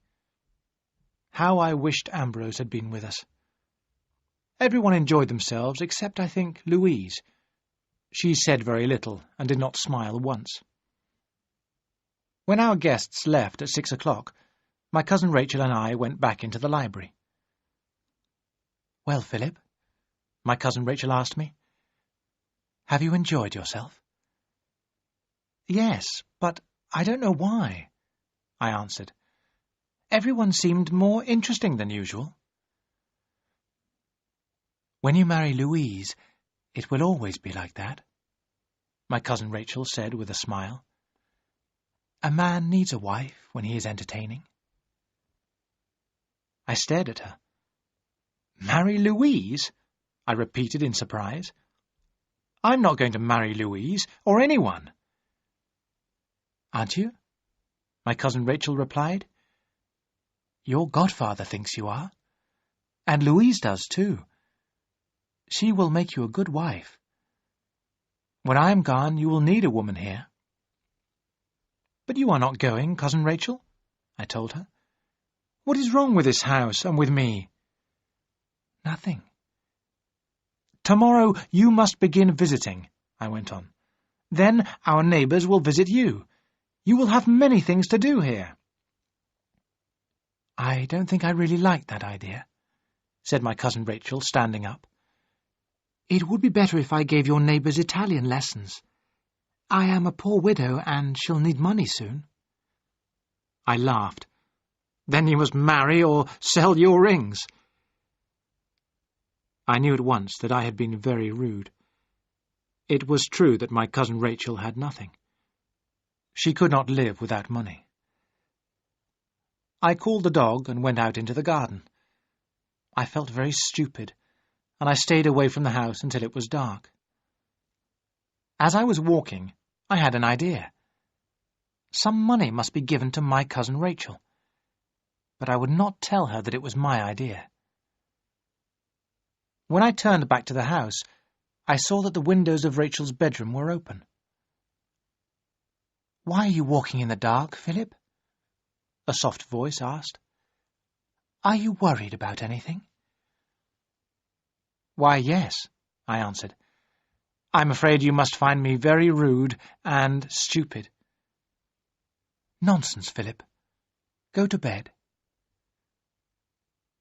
How I wished Ambrose had been with us. Everyone enjoyed themselves except, I think, Louise. She said very little and did not smile once. When our guests left at 6 o'clock, my cousin Rachel and I went back into the library. "Well, Philip," my cousin Rachel asked me, "have you enjoyed yourself?" "Yes, but I don't know why," I answered. "Everyone seemed more interesting than usual." "When you marry Louise, it will always be like that," my cousin Rachel said with a smile. "A man needs a wife when he is entertaining." I stared at her. "Marry Louise?" I repeated in surprise. "I'm not going to marry Louise, or anyone." "Aren't you?" my cousin Rachel replied. "Your godfather thinks you are, and Louise does too. She will make you a good wife. When I am gone, you will need a woman here." "But you are not going, cousin Rachel," I told her. "What is wrong with this house and with me?" "Nothing." "Tomorrow you must begin visiting," I went on. "Then our neighbours will visit you. You will have many things to do here." "I don't think I really like that idea," said my cousin Rachel, standing up. "It would be better if I gave your neighbours Italian lessons. I am a poor widow, and shall need money soon." I laughed. "Then you must marry or sell your rings." I knew at once that I had been very rude. It was true that my cousin Rachel had nothing. She could not live without money. I called the dog and went out into the garden. I felt very stupid, and I stayed away from the house until it was dark. As I was walking, I had an idea. Some money must be given to my cousin Rachel, but I would not tell her that it was my idea. When I turned back to the house, I saw that the windows of Rachel's bedroom were open. "Why are you walking in the dark, Philip?" a soft voice asked. "Are you worried about anything?" "Why, yes," I answered. "I'm afraid you must find me very rude and stupid." "Nonsense, Philip. Go to bed."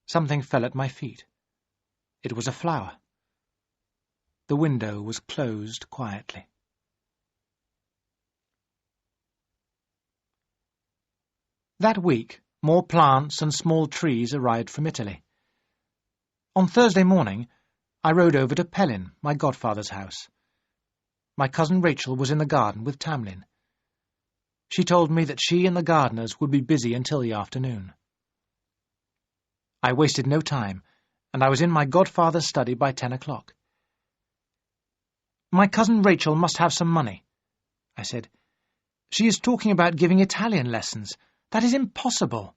Something fell at my feet. It was a flower. The window was closed quietly. That week, more plants and small trees arrived from Italy. On Thursday morning, I rode over to Pellin, my godfather's house. My cousin Rachel was in the garden with Tamlin. She told me that she and the gardeners would be busy until the afternoon. I wasted no time, and I was in my godfather's study by 10 o'clock. "My cousin Rachel must have some money," I said. "She is talking about giving Italian lessons. That is impossible."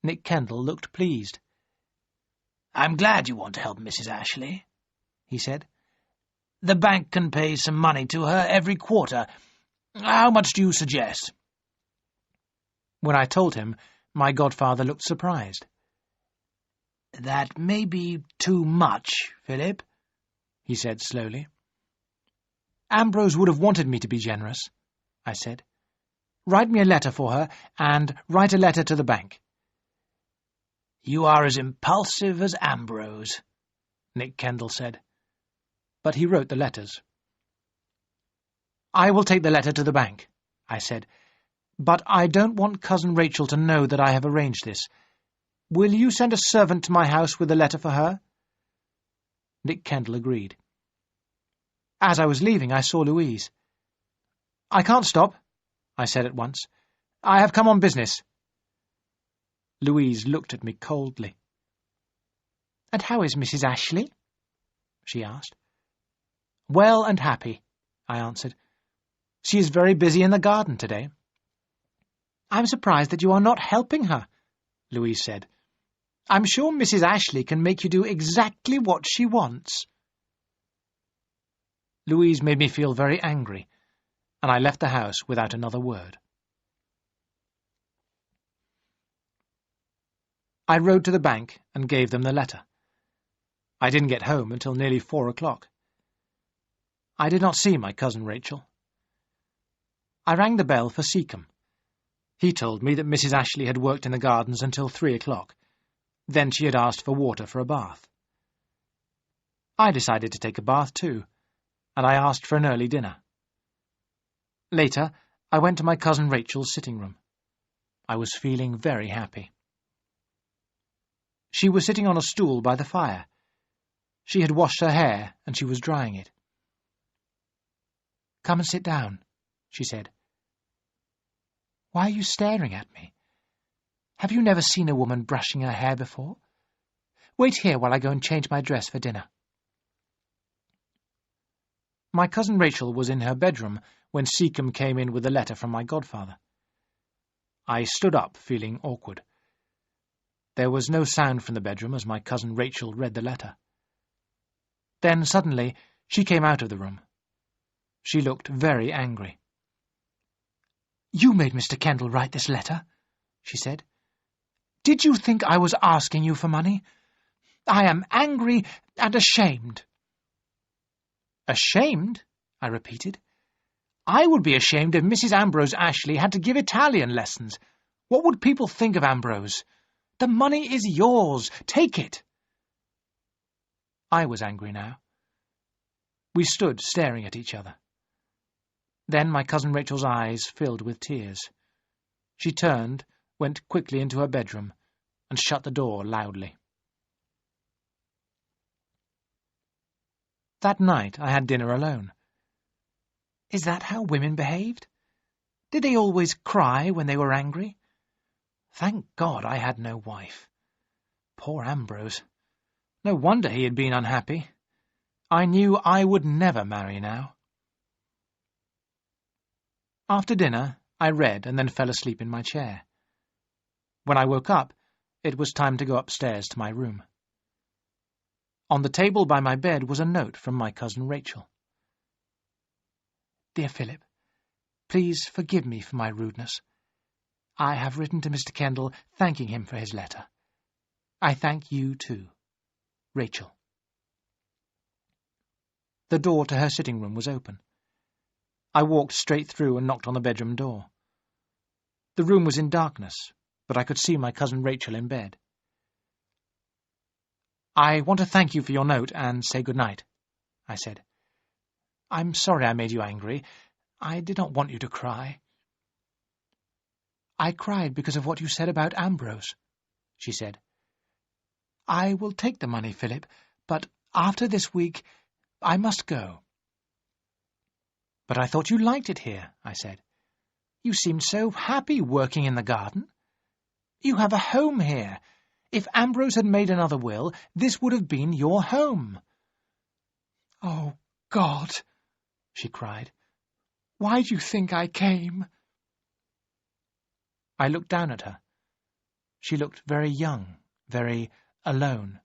Nick Kendall looked pleased. "I'm glad you want to help Mrs. Ashley," he said. The bank can pay some money to her every quarter. How much do you suggest?" When I told him, my godfather looked surprised. "That may be too much, Philip," he said slowly. "Ambrose would have wanted me to be generous," I said. "Write me a letter for her, and write a letter to the bank." "You are as impulsive as Ambrose," Nick Kendall said. But he wrote the letters. "I will take the letter to the bank," I said, "but I don't want Cousin Rachel to know that I have arranged this. Will you send a servant to my house with a letter for her?" Nick Kendall agreed. As I was leaving, I saw Louise. "I can't stop," I said at once. "I have come on business." Louise looked at me coldly. "And how is Mrs. Ashley?" she asked. "Well and happy," I answered. "She is very busy in the garden today." "I'm surprised that you are not helping her," Louise said. "I'm sure Mrs. Ashley can make you do exactly what she wants." Louise made me feel very angry, and I left the house without another word. I rode to the bank and gave them the letter. I didn't get home until nearly 4 o'clock. I did not see my cousin Rachel. I rang the bell for Seacombe. He told me that Mrs. Ashley had worked in the gardens until 3 o'clock. Then she had asked for water for a bath. I decided to take a bath too, and I asked for an early dinner. Later, I went to my cousin Rachel's sitting room. I was feeling very happy. She was sitting on a stool by the fire. She had washed her hair, and she was drying it. "Come and sit down," she said. "Why are you staring at me? Have you never seen a woman brushing her hair before? Wait here while I go and change my dress for dinner." My cousin Rachel was in her bedroom when Seacombe came in with a letter from my godfather. I stood up, feeling awkward. There was no sound from the bedroom as my cousin Rachel read the letter. Then, suddenly, she came out of the room. She looked very angry. "You made Mr. Kendall write this letter," she said. "Did you think I was asking you for money? I am angry and ashamed." "Ashamed?" I repeated. "I would be ashamed if Mrs. Ambrose Ashley had to give Italian lessons. What would people think of Ambrose? The money is yours. Take it." I was angry now. We stood staring at each other. Then my cousin Rachel's eyes filled with tears. She turned, went quickly into her bedroom, and shut the door loudly. That night I had dinner alone. Is that how women behaved? Did they always cry when they were angry? Thank God I had no wife. Poor Ambrose. No wonder he had been unhappy. I knew I would never marry now. After dinner, I read and then fell asleep in my chair. When I woke up, it was time to go upstairs to my room. On the table by my bed was a note from my cousin Rachel. "Dear Philip, please forgive me for my rudeness. I have written to Mr. Kendall thanking him for his letter. I thank you too. Rachel." The door to her sitting room was open. I walked straight through and knocked on the bedroom door. The room was in darkness, but I could see my cousin Rachel in bed. "I want to thank you for your note and say good night," I said. "I'm sorry I made you angry. I did not want you to cry." "I cried because of what you said about Ambrose," she said. "I will take the money, Philip, but after this week I must go." "But I thought you liked it here," I said. "You seemed so happy working in the garden. You have a home here. If Ambrose had made another will, this would have been your home." "Oh, God," she cried. "Why do you think I came?" I looked down at her. She looked very young, very alone.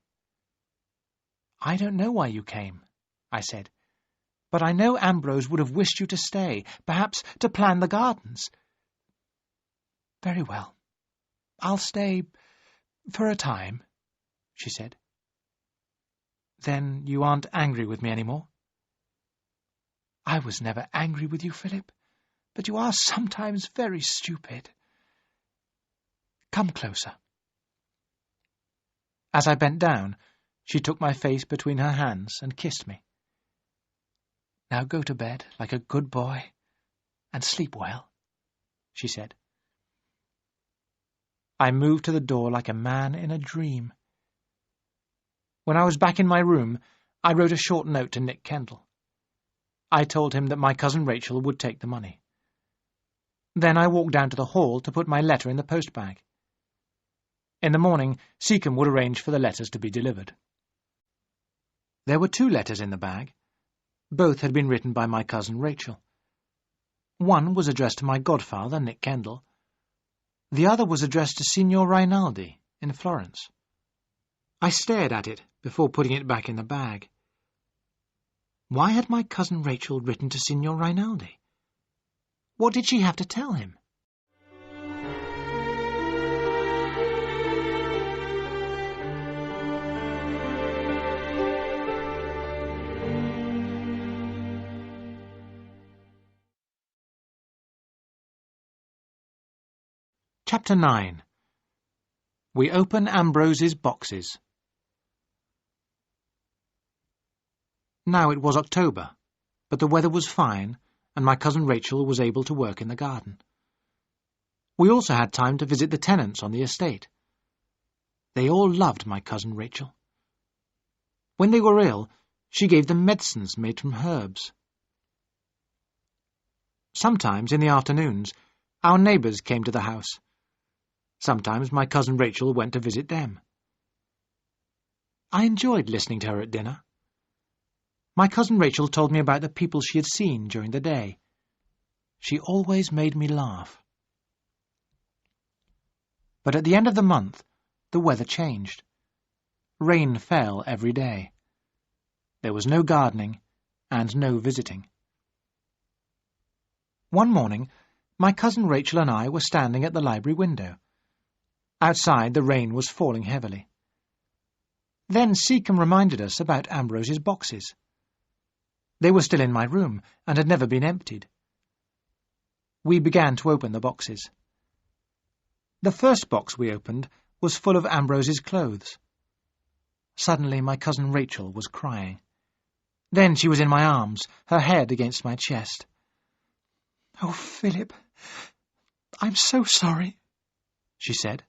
"I don't know why you came," I said. But I know Ambrose would have wished you to stay, perhaps to plan the gardens. Very well. I'll stay for a time, she said. Then you aren't angry with me any more? I was never angry with you, Philip, but you are sometimes very stupid. Come closer. As I bent down, she took my face between her hands and kissed me. Now go to bed like a good boy and sleep well, she said. I moved to the door like a man in a dream. When I was back in my room, I wrote a short note to Nick Kendall. I told him that my cousin Rachel would take the money. Then I walked down to the hall to put my letter in the post-bag. In the morning, Seacombe would arrange for the letters to be delivered. There were 2 letters in the bag. Both had been written by my cousin Rachel. One was addressed to my godfather, Nick Kendall. The other was addressed to Signor Rinaldi in Florence. I stared at it before putting it back in the bag. Why had my cousin Rachel written to Signor Rinaldi? What did she have to tell him? Chapter 9. We open Ambrose's boxes. Now it was October, but the weather was fine, and my cousin Rachel was able to work in the garden. We also had time to visit the tenants on the estate. They all loved my cousin Rachel. When they were ill, she gave them medicines made from herbs. Sometimes, in the afternoons, our neighbours came to the house. Sometimes my cousin Rachel went to visit them. I enjoyed listening to her at dinner. My cousin Rachel told me about the people she had seen during the day. She always made me laugh. But at the end of the month, the weather changed. Rain fell every day. There was no gardening and no visiting. One morning, my cousin Rachel and I were standing at the library window. Outside, the rain was falling heavily. Then Seacombe reminded us about Ambrose's boxes. They were still in my room and had never been emptied. We began to open the boxes. The first box we opened was full of Ambrose's clothes. Suddenly my cousin Rachel was crying. Then she was in my arms, her head against my chest. "Oh, Philip, I'm so sorry," she said.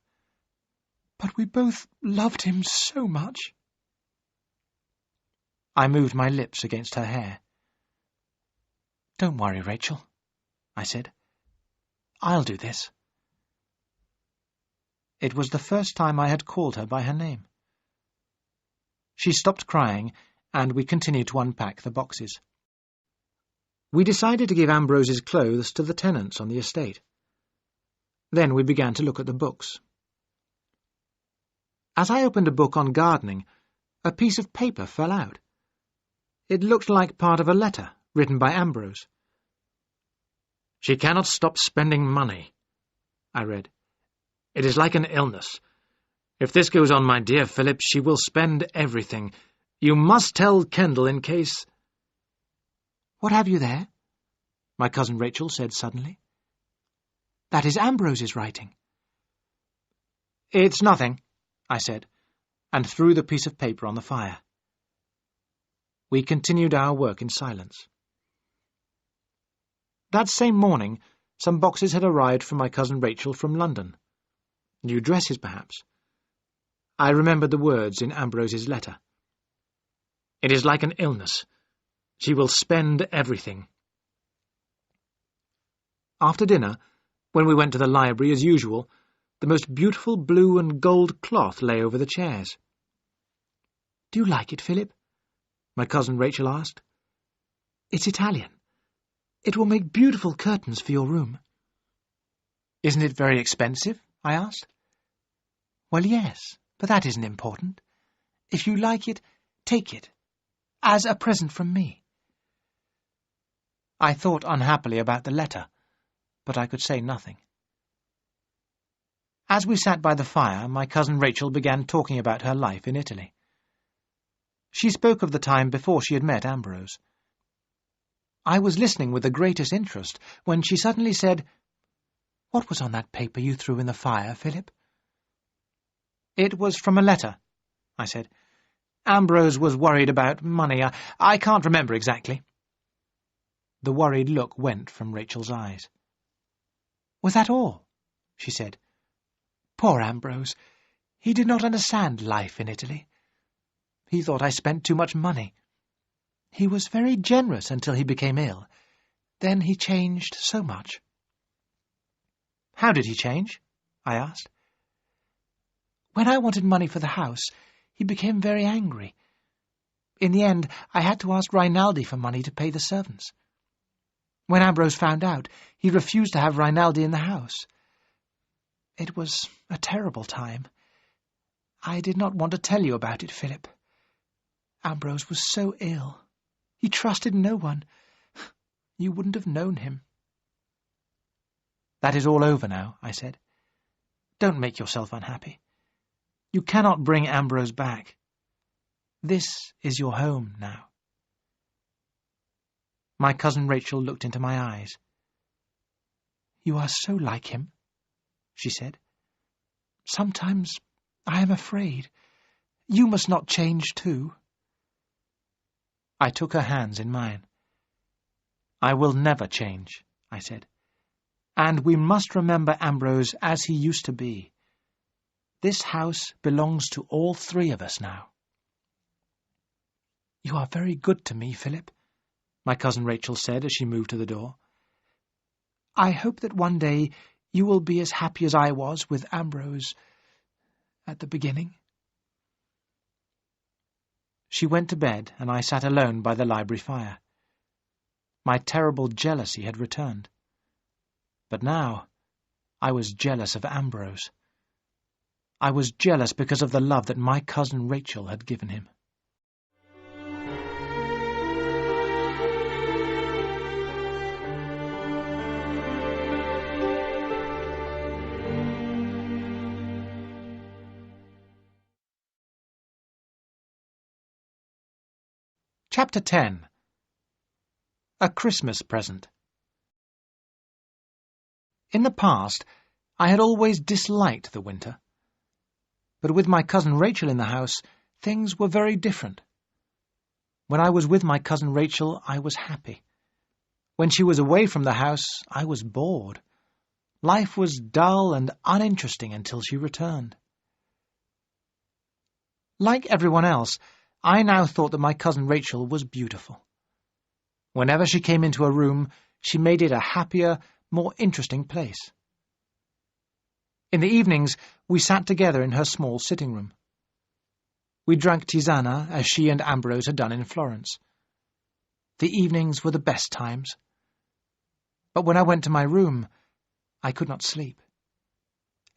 "But we both loved him so much." I moved my lips against her hair. "Don't worry, Rachel," I said. "I'll do this." It was the first time I had called her by her name. She stopped crying, and we continued to unpack the boxes. We decided to give Ambrose's clothes to the tenants on the estate. Then we began to look at the books. As I opened a book on gardening, a piece of paper fell out. It looked like part of a letter written by Ambrose. "She cannot stop spending money," I read. "It is like an illness. If this goes on, my dear Philip, she will spend everything. You must tell Kendall in case—" "What have you there?" my cousin Rachel said suddenly. "That is Ambrose's writing." "It's nothing," I said, and threw the piece of paper on the fire. We continued our work in silence. That same morning, some boxes had arrived from my cousin Rachel from London. New dresses, perhaps. I remembered the words in Ambrose's letter. "It is like an illness. She will spend everything." After dinner, when we went to the library as usual, the most beautiful blue and gold cloth lay over the chairs. "Do you like it, Philip?" my cousin Rachel asked. "It's Italian. It will make beautiful curtains for your room." "Isn't it very expensive?" I asked. "Well, yes, but that isn't important. If you like it, take it, as a present from me." I thought unhappily about the letter, but I could say nothing. As we sat by the fire, my cousin Rachel began talking about her life in Italy. She spoke of the time before she had met Ambrose. I was listening with the greatest interest when she suddenly said, "What was on that paper you threw in the fire, Philip?" "It was from a letter," I said. "Ambrose was worried about money. I can't remember exactly." The worried look went from Rachel's eyes. "Was that all?" she said. "Poor Ambrose. He did not understand life in Italy. He thought I spent too much money. He was very generous until he became ill. Then he changed so much." "How did he change?" I asked. "When I wanted money for the house, he became very angry. In the end, I had to ask Rinaldi for money to pay the servants. When Ambrose found out, he refused to have Rinaldi in the house. It was a terrible time. I did not want to tell you about it, Philip. Ambrose was so ill. He trusted no one. You wouldn't have known him." "That is all over now," I said. "Don't make yourself unhappy. You cannot bring Ambrose back. This is your home now." My cousin Rachel looked into my eyes. "You are so like him," she said. "Sometimes I am afraid. You must not change too." I took her hands in mine. "I will never change," I said. "And we must remember Ambrose as he used to be. This house belongs to all three of us now." "You are very good to me, Philip," my cousin Rachel said as she moved to the door. "I hope that one day you will be as happy as I was with Ambrose at the beginning." She went to bed, and I sat alone by the library fire. My terrible jealousy had returned. But now I was jealous of Ambrose. I was jealous because of the love that my cousin Rachel had given him. Chapter 10. A Christmas Present. In the past, I had always disliked the winter. But with my cousin Rachel in the house, things were very different. When I was with my cousin Rachel, I was happy. When she was away from the house, I was bored. Life was dull and uninteresting until she returned. Like everyone else, I now thought that my cousin Rachel was beautiful. Whenever she came into a room, she made it a happier, more interesting place. In the evenings, we sat together in her small sitting room. We drank tisana, as she and Ambrose had done in Florence. The evenings were the best times. But when I went to my room, I could not sleep.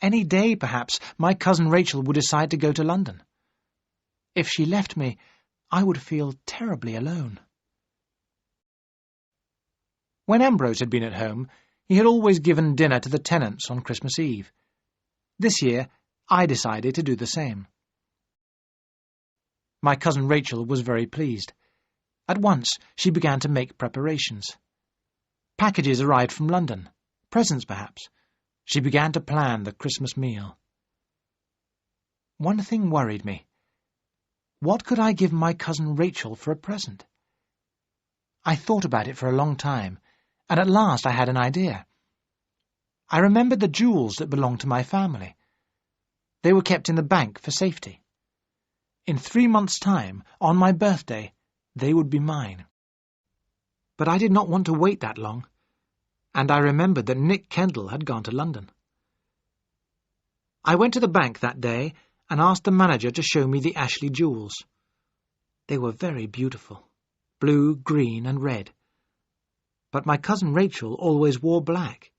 Any day, perhaps, my cousin Rachel would decide to go to London. If she left me, I would feel terribly alone. When Ambrose had been at home, he had always given dinner to the tenants on Christmas Eve. This year, I decided to do the same. My cousin Rachel was very pleased. At once, she began to make preparations. Packages arrived from London, presents perhaps. She began to plan the Christmas meal. One thing worried me. What could I give my cousin Rachel for a present? I thought about it for a long time, and at last I had an idea. I remembered the jewels that belonged to my family. They were kept in the bank for safety. In 3 months' time, on my birthday, they would be mine. But I did not want to wait that long, and I remembered that Nick Kendall had gone to London. I went to the bank that day and asked the manager to show me the Ashley jewels. They were very beautiful, blue, green, and red. But my cousin Rachel always wore black.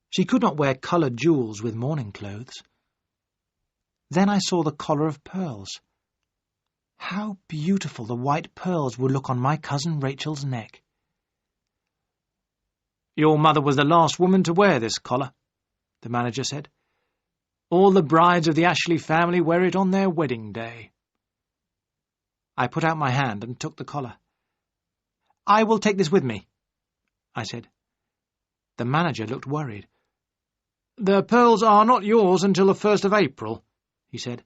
She could not wear coloured jewels with morning clothes. Then I saw the collar of pearls. How beautiful the white pearls would look on my cousin Rachel's neck. "Your mother was the last woman to wear this collar," the manager said. "All the brides of the Ashley family wear it on their wedding day." I put out my hand and took the collar. "I will take this with me," I said. The manager looked worried. "The pearls are not yours until the 1st of April, he said.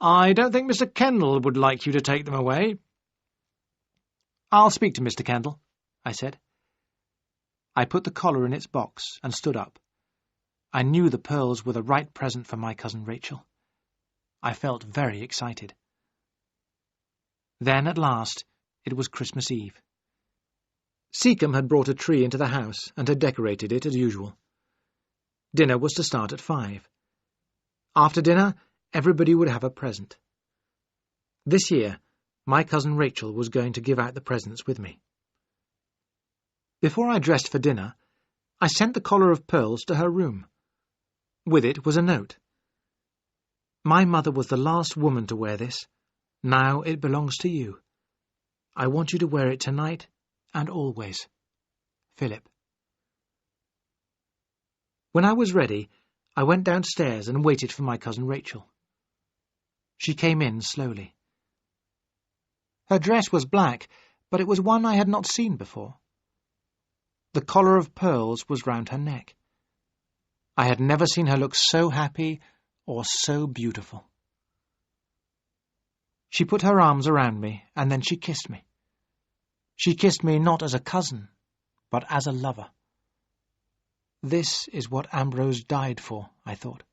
"I don't think Mr. Kendall would like you to take them away." "I'll speak to Mr. Kendall," I said. I put the collar in its box and stood up. I knew the pearls were the right present for my cousin Rachel. I felt very excited. Then, at last, it was Christmas Eve. Seacombe had brought a tree into the house and had decorated it as usual. Dinner was to start at 5. After dinner, everybody would have a present. This year, my cousin Rachel was going to give out the presents with me. Before I dressed for dinner, I sent the collar of pearls to her room. With it was a note. "My mother was the last woman to wear this. Now it belongs to you. I want you to wear it tonight and always. Philip." When I was ready, I went downstairs and waited for my cousin Rachel. She came in slowly. Her dress was black, but it was one I had not seen before. The collar of pearls was round her neck. I had never seen her look so happy or so beautiful. She put her arms around me, and then she kissed me. She kissed me not as a cousin, but as a lover. This is what Ambrose died for, I thought,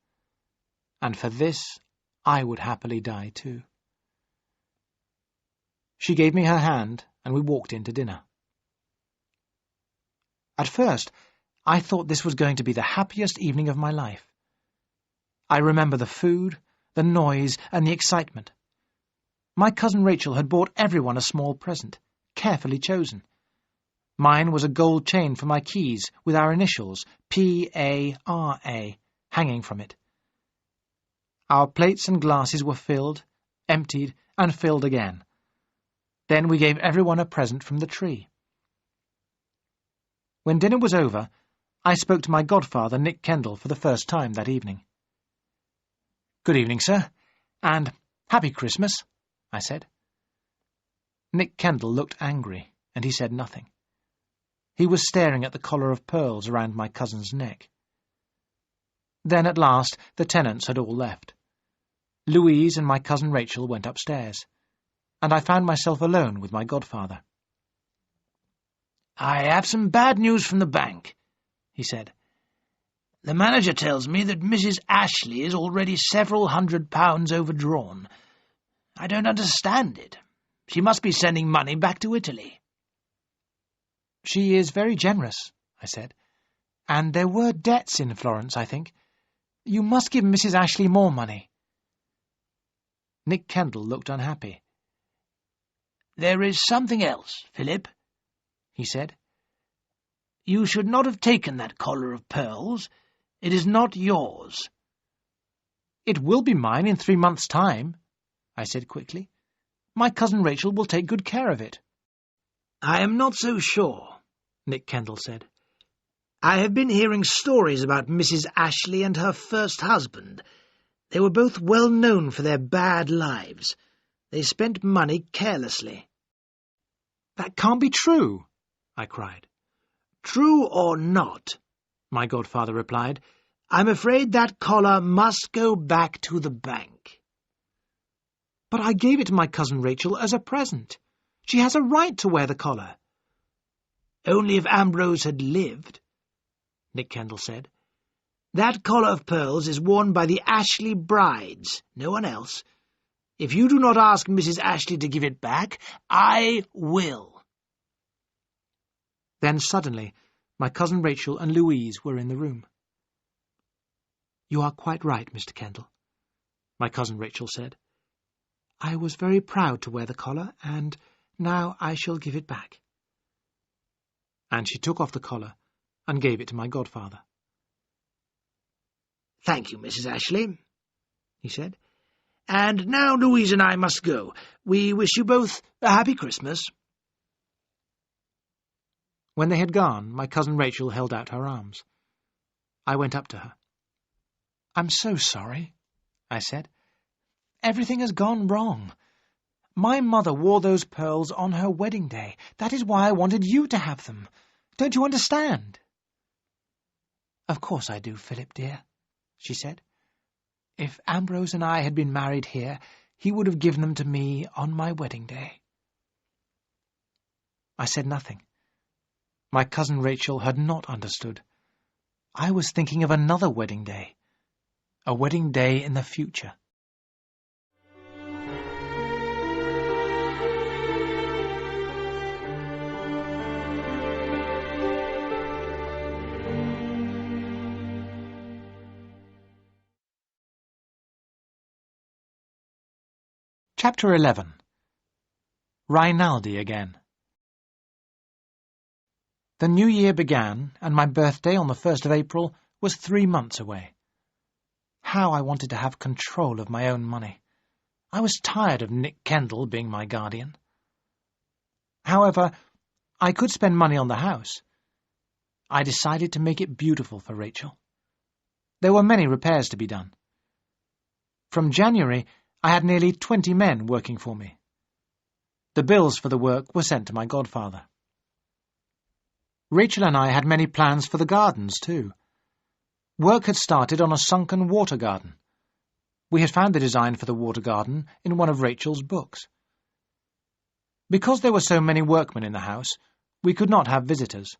and for this I would happily die too. She gave me her hand, and we walked in to dinner. At first, I thought this was going to be the happiest evening of my life. I remember the food, the noise, and the excitement. My cousin Rachel had bought everyone a small present, carefully chosen. Mine was a gold chain for my keys with our initials, P.A.R.A., hanging from it. Our plates and glasses were filled, emptied, and filled again. Then we gave everyone a present from the tree. When dinner was over, I spoke to my godfather, Nick Kendall, for the first time that evening. "Good evening, sir, and Happy Christmas," I said. Nick Kendall looked angry, and he said nothing. He was staring at the collar of pearls around my cousin's neck. Then, at last, the tenants had all left. Louise and my cousin Rachel went upstairs, and I found myself alone with my godfather. "I have some bad news from the bank," he said. "The manager tells me that Mrs. Ashley is already several £100 overdrawn. I don't understand it. She must be sending money back to Italy." "She is very generous," I said. "And there were debts in Florence, I think. You must give Mrs. Ashley more money." Nick Kendall looked unhappy. "There is something else, Philip," he said. "You should not have taken that collar of pearls. It is not yours." "It will be mine in 3 months' time," I said quickly. "My cousin Rachel will take good care of it." "I am not so sure," Nick Kendall said. "I have been hearing stories about Mrs. Ashley and her first husband. They were both well known for their bad lives. They spent money carelessly." "That can't be true," I cried. "True or not," my godfather replied, "I'm afraid that collar must go back to the bank." "But I gave it to my cousin Rachel as a present. She has a right to wear the collar." "Only if Ambrose had lived," Nick Kendall said. "That collar of pearls is worn by the Ashley brides, no one else. If you do not ask Mrs. Ashley to give it back, I will." Then suddenly my cousin Rachel and Louise were in the room. "You are quite right, Mr. Kendall," my cousin Rachel said. "I was very proud to wear the collar, and now I shall give it back." And she took off the collar and gave it to my godfather. "Thank you, Mrs. Ashley," he said. "And now Louise and I must go. We wish you both a happy Christmas." When they had gone, my cousin Rachel held out her arms. I went up to her. "I'm so sorry," I said. "Everything has gone wrong. My mother wore those pearls on her wedding day. That is why I wanted you to have them. Don't you understand?" "Of course I do, Philip, dear," she said. "If Ambrose and I had been married here, he would have given them to me on my wedding day." I said nothing. My cousin Rachel had not understood. I was thinking of another wedding day, a wedding day in the future. Chapter 11. Rinaldi again. The new year began, and my birthday on the 1st of April was 3 months away. How I wanted to have control of my own money. I was tired of Nick Kendall being my guardian. However, I could spend money on the house. I decided to make it beautiful for Rachel. There were many repairs to be done. From January, I had nearly 20 men working for me. The bills for the work were sent to my godfather. Rachel and I had many plans for the gardens, too. Work had started on a sunken water garden. We had found the design for the water garden in one of Rachel's books. Because there were so many workmen in the house, we could not have visitors.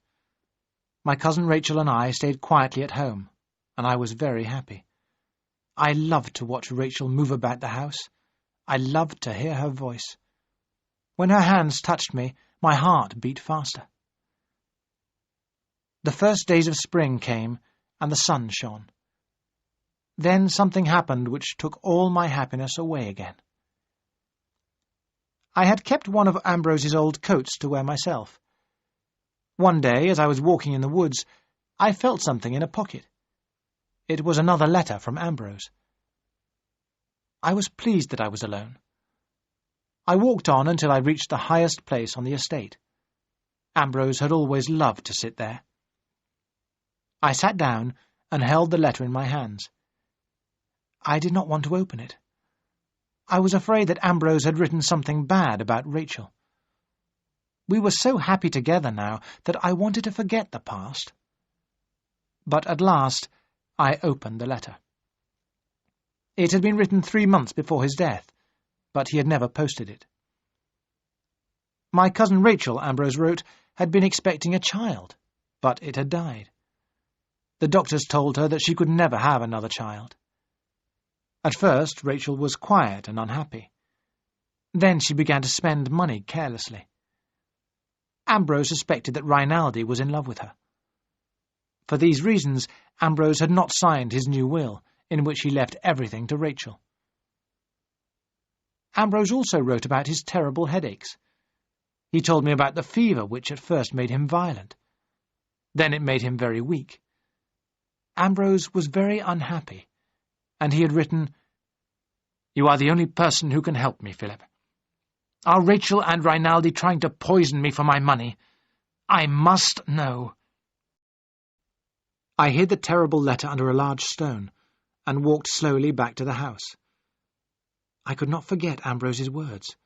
My cousin Rachel and I stayed quietly at home, and I was very happy. I loved to watch Rachel move about the house. I loved to hear her voice. When her hands touched me, my heart beat faster. The first days of spring came, and the sun shone. Then something happened which took all my happiness away again. I had kept one of Ambrose's old coats to wear myself. One day, as I was walking in the woods, I felt something in a pocket. It was another letter from Ambrose. I was pleased that I was alone. I walked on until I reached the highest place on the estate. Ambrose had always loved to sit there. I sat down and held the letter in my hands. I did not want to open it. I was afraid that Ambrose had written something bad about Rachel. We were so happy together now that I wanted to forget the past. But at last I opened the letter. It had been written 3 months before his death, but he had never posted it. My cousin Rachel, Ambrose wrote, had been expecting a child, but it had died. The doctors told her that she could never have another child. At first, Rachel was quiet and unhappy. Then she began to spend money carelessly. Ambrose suspected that Rinaldi was in love with her. For these reasons, Ambrose had not signed his new will, in which he left everything to Rachel. Ambrose also wrote about his terrible headaches. He told me about the fever which at first made him violent. Then it made him very weak. Ambrose was very unhappy, and he had written, "You are the only person who can help me, Philip. Are Rachel and Rinaldi trying to poison me for my money? I must know." I hid the terrible letter under a large stone, and walked slowly back to the house. I could not forget Ambrose's words,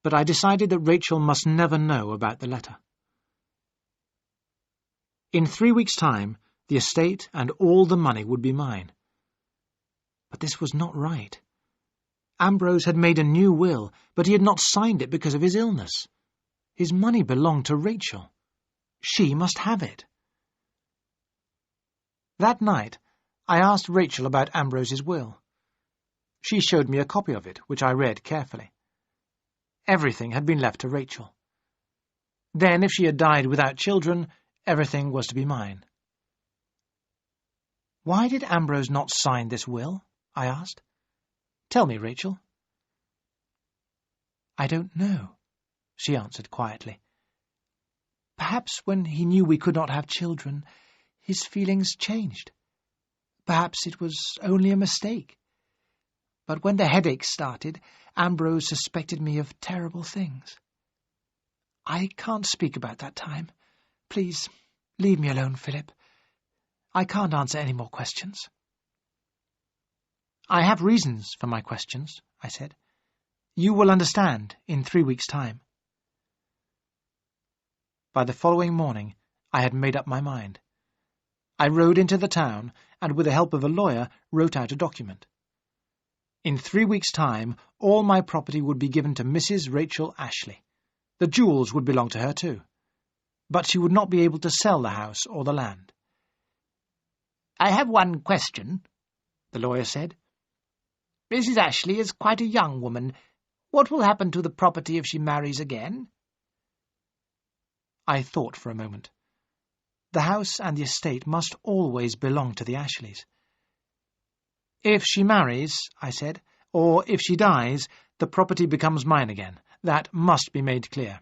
but I decided that Rachel must never know about the letter. In 3 weeks' time, the estate and all the money would be mine. But this was not right. Ambrose had made a new will, but he had not signed it because of his illness. His money belonged to Rachel. She must have it. That night, I asked Rachel about Ambrose's will. She showed me a copy of it, which I read carefully. Everything had been left to Rachel. Then, if she had died without children, everything was to be mine. "Why did Ambrose not sign this will?" I asked. "Tell me, Rachel." "I don't know," she answered quietly. "Perhaps when he knew we could not have children, his feelings changed. Perhaps it was only a mistake. But when the headaches started, Ambrose suspected me of terrible things. I can't speak about that time. Please, leave me alone, Philip. I can't answer any more questions. I have reasons for my questions, I said. You will understand in 3 weeks' time. By the following morning, I had made up my mind. I rode into the town and, with the help of a lawyer, wrote out a document. In 3 weeks' time, all my property would be given to Mrs. Rachel Ashley. The jewels would belong to her too. But she would not be able to sell the house or the land. I have one question, the lawyer said. Mrs. Ashley is quite a young woman. What will happen to the property if she marries again? I thought for a moment. The house and the estate must always belong to the Ashleys. If she marries, I said, or if she dies, the property becomes mine again. That must be made clear.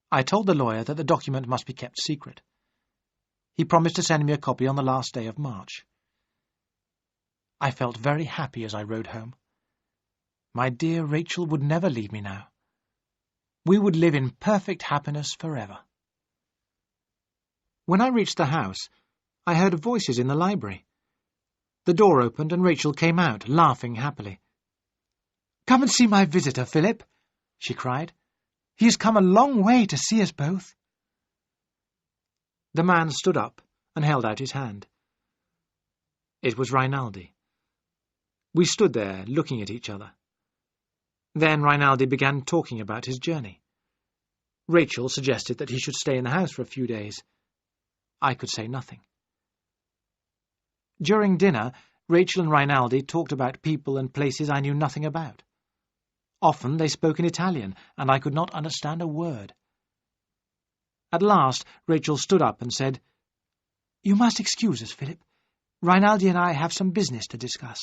I told the lawyer that the document must be kept secret. He promised to send me a copy on the last day of March. I felt very happy as I rode home. My dear Rachel would never leave me now. We would live in perfect happiness forever. When I reached the house, I heard voices in the library. The door opened and Rachel came out, laughing happily. "Come and see my visitor, Philip," she cried. "He has come a long way to see us both." The man stood up and held out his hand. It was Rinaldi. We stood there, looking at each other. Then Rinaldi began talking about his journey. Rachel suggested that he should stay in the house for a few days. I could say nothing. During dinner, Rachel and Rinaldi talked about people and places I knew nothing about. Often they spoke in Italian, and I could not understand a word. At last, Rachel stood up and said, "You must excuse us, Philip. Rinaldi and I have some business to discuss.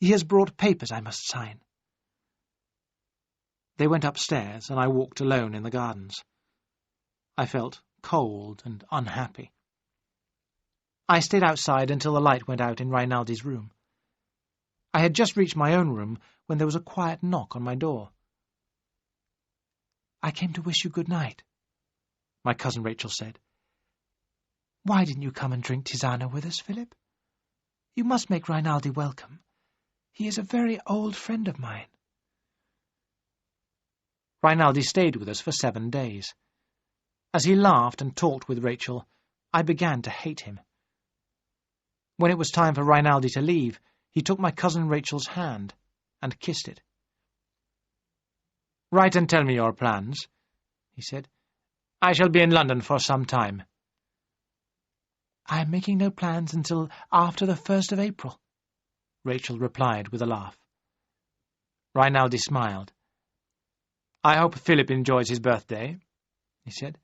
He has brought papers I must sign." They went upstairs, and I walked alone in the gardens. I felt cold and unhappy. I stayed outside until the light went out in Rinaldi's room. I had just reached my own room when there was a quiet knock on my door. "I came to wish you good night," my cousin Rachel said. "Why didn't you come and drink tisana with us, Philip? You must make Rinaldi welcome. He is a very old friend of mine." Rinaldi stayed with us for 7 days. As he laughed and talked with Rachel, I began to hate him. When it was time for Rinaldi to leave, he took my cousin Rachel's hand and kissed it. "Write and tell me your plans," he said. "I shall be in London for some time." "I am making no plans until after the 1st of April," Rachel replied with a laugh. Rinaldi smiled. "I hope Philip enjoys his birthday," he said.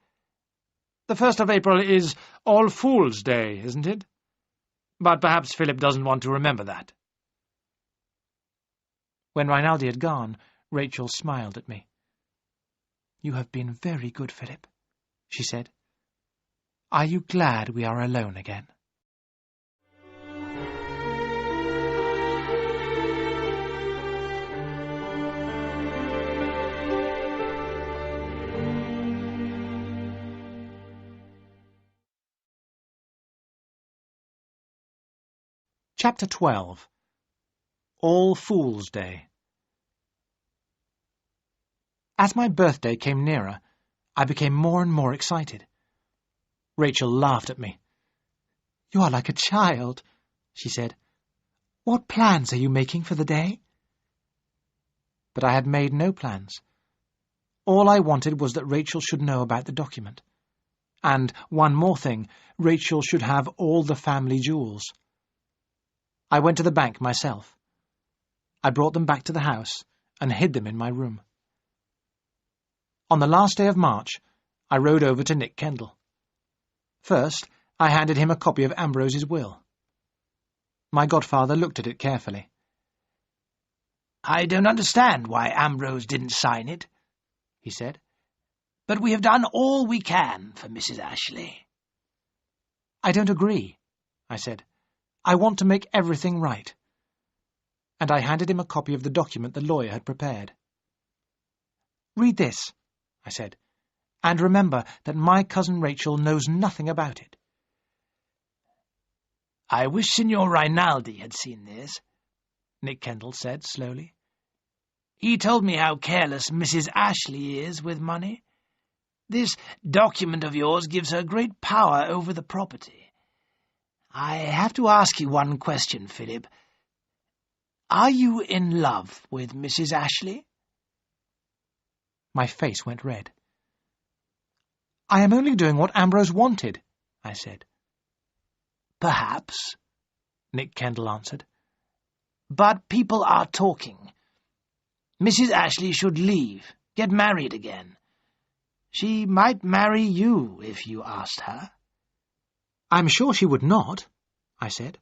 "The 1st of April is All Fool's Day, isn't it? But perhaps Philip doesn't want to remember that." When Rinaldi had gone, Rachel smiled at me. "You have been very good, Philip," she said. "Are you glad we are alone again?" Chapter 12. All Fool's Day. As my birthday came nearer, I became more and more excited. Rachel laughed at me. "You are like a child," she said. "What plans are you making for the day?" But I had made no plans. All I wanted was that Rachel should know about the document. And, one more thing, Rachel should have all the family jewels. I went to the bank myself. I brought them back to the house and hid them in my room. On the last day of March, I rode over to Nick Kendall. First, I handed him a copy of Ambrose's will. My godfather looked at it carefully. "I don't understand why Ambrose didn't sign it," he said. "But we have done all we can for Mrs. Ashley." "I don't agree," I said. "I want to make everything right." And I handed him a copy of the document the lawyer had prepared. "Read this," I said. And remember that my cousin Rachel knows nothing about it." "I wish Signor Rinaldi had seen this," Nick Kendall said slowly. "He told me how careless Mrs. Ashley is with money. This document of yours gives her great power over the property. I have to ask you one question, Philip. Are you in love with Mrs. Ashley?" My face went red. "I am only doing what Ambrose wanted," I said. "Perhaps," Nick Kendall answered. "But people are talking. Mrs. Ashley should leave, get married again. She might marry you if you asked her." "I'm sure she would not," I said.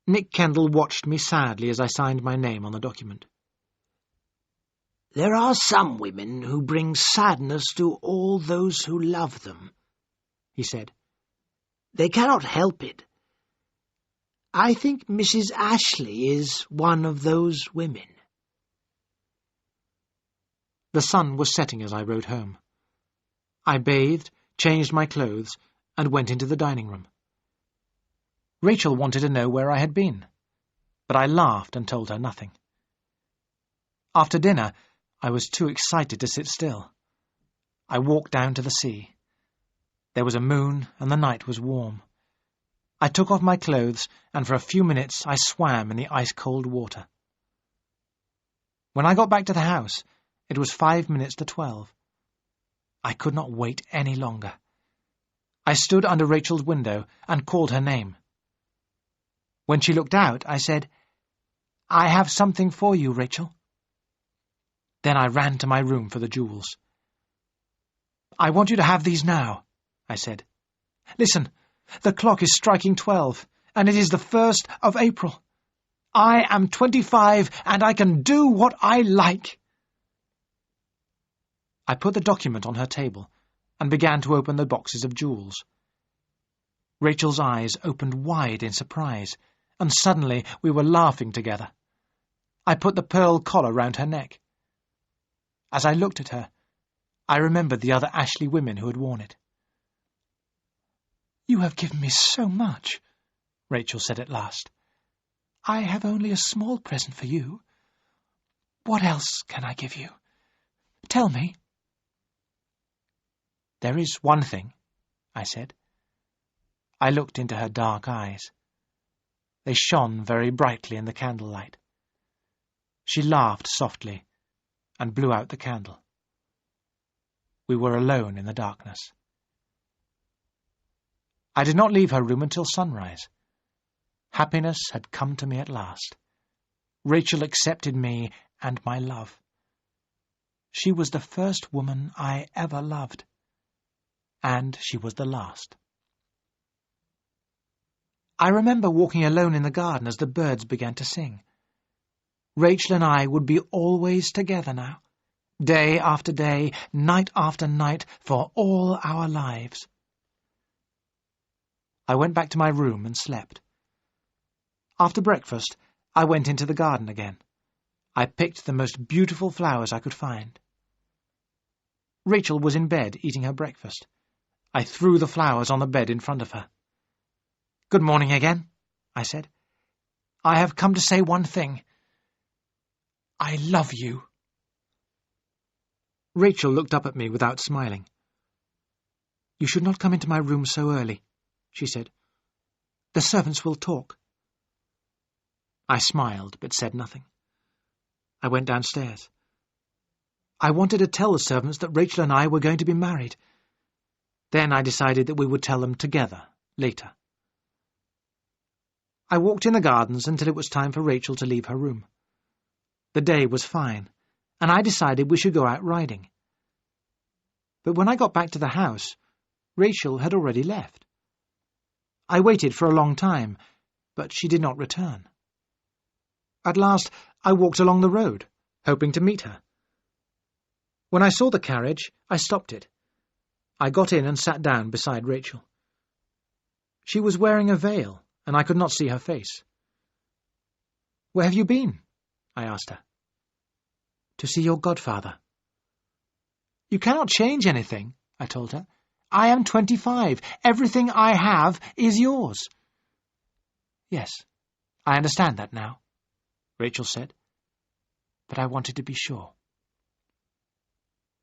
Nick Kendall watched me sadly as I signed my name on the document. "There are some women who bring sadness to all those who love them," he said. "They cannot help it. I think Mrs. Ashley is one of those women." The sun was setting as I rode home. I bathed, changed my clothes, and went into the dining room. Rachel wanted to know where I had been, but I laughed and told her nothing. After dinner, I was too excited to sit still. I walked down to the sea. There was a moon, and the night was warm. I took off my clothes, and for a few minutes I swam in the ice-cold water. When I got back to the house, it was 5 minutes to 12. I could not wait any longer. I stood under Rachel's window and called her name. When she looked out, I said, "I have something for you, Rachel." Then I ran to my room for the jewels. "I want you to have these now," I said. "Listen, the clock is striking 12, and it is the 1st of April. I am 25, and I can do what I like." I put the document on her table and began to open the boxes of jewels. Rachel's eyes opened wide in surprise, and suddenly we were laughing together. I put the pearl collar round her neck. As I looked at her, I remembered the other Ashley women who had worn it. "You have given me so much," Rachel said at last. "I have only a small present for you. What else can I give you? Tell me." "There is one thing," I said. I looked into her dark eyes. They shone very brightly in the candlelight. She laughed softly and blew out the candle. We were alone in the darkness. I did not leave her room until sunrise. Happiness had come to me at last. Rachel accepted me and my love. She was the first woman I ever loved, and she was the last. I remember walking alone in the garden as the birds began to sing. Rachel and I would be always together now, day after day, night after night, for all our lives. I went back to my room and slept. After breakfast, I went into the garden again. I picked the most beautiful flowers I could find. Rachel was in bed eating her breakfast. I threw the flowers on the bed in front of her. "Good morning again," I said. "I have come to say one thing. I love you." Rachel looked up at me without smiling. "You should not come into my room so early," she said. "The servants will talk." I smiled, but said nothing. I went downstairs. I wanted to tell the servants that Rachel and I were going to be married. Then I decided that we would tell them together, later. I walked in the gardens until it was time for Rachel to leave her room. The day was fine, and I decided we should go out riding. But when I got back to the house, Rachel had already left. I waited for a long time, but she did not return. At last I walked along the road, hoping to meet her. When I saw the carriage, I stopped it. I got in and sat down beside Rachel. She was wearing a veil, and I could not see her face. "Where have you been?" I asked her. "To see your godfather." You cannot change anything, I told her. I am 25. Everything I have is yours. Yes, I understand that now, Rachel said, but I wanted to be sure.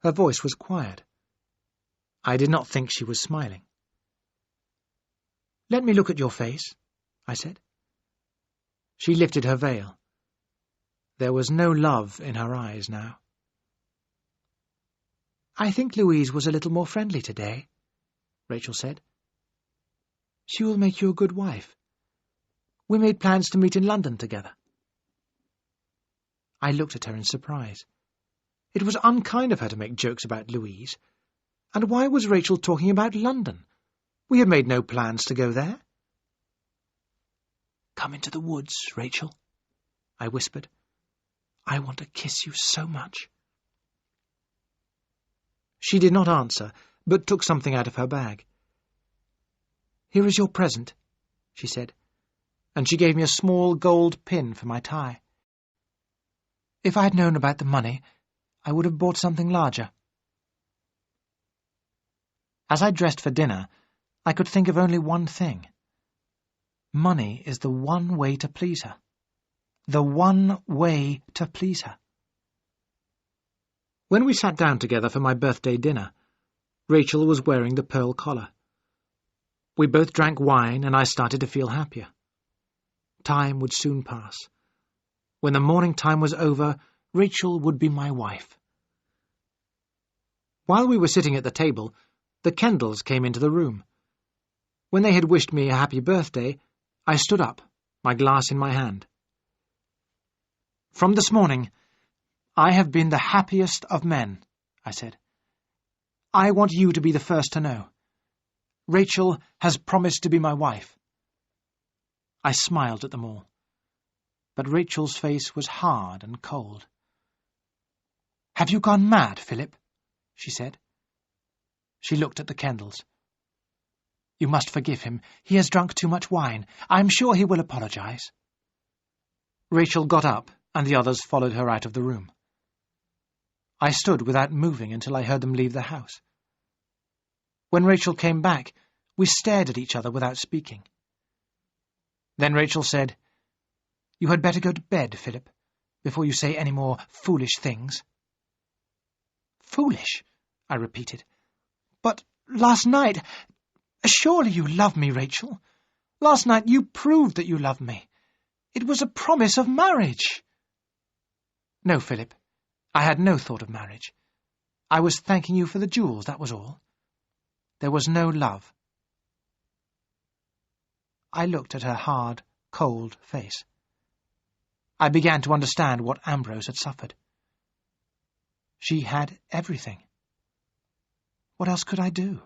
Her voice was quiet. I did not think she was smiling. Let me look at your face, I said. She lifted her veil. There was no love in her eyes now. I think Louise was a little more friendly today, Rachel said. She will make you a good wife. We made plans to meet in London together. I looked at her in surprise. It was unkind of her to make jokes about Louise. And why was Rachel talking about London? We had made no plans to go there. Come into the woods, Rachel, I whispered. I want to kiss you so much. She did not answer, but took something out of her bag. Here is your present, she said, and she gave me a small gold pin for my tie. If I had known about the money, I would have bought something larger. As I dressed for dinner, I could think of only one thing. Money is the one way to please her. The one way to please her. When we sat down together for my birthday dinner, Rachel was wearing the pearl collar. We both drank wine, and I started to feel happier. Time would soon pass. When the morning time was over, Rachel would be my wife. While we were sitting at the table, the Kendalls came into the room. When they had wished me a happy birthday, I stood up, my glass in my hand. From this morning, I have been the happiest of men, I said. I want you to be the first to know. Rachel has promised to be my wife. I smiled at them all, but Rachel's face was hard and cold. Have you gone mad, Philip? She said. She looked at the Kendalls. You must forgive him. He has drunk too much wine. I am sure he will apologize. Rachel got up, and the others followed her out of the room. I stood without moving until I heard them leave the house. When Rachel came back, we stared at each other without speaking. Then Rachel said, You had better go to bed, Philip, before you say any more foolish things. Foolish, I repeated. But last night... Surely you love me, Rachel. Last night you proved that you loved me. It was a promise of marriage. No, Philip, I had no thought of marriage. I was thanking you for the jewels, that was all. There was no love. I looked at her hard, cold face. I began to understand what Ambrose had suffered. She had everything. What else could I do?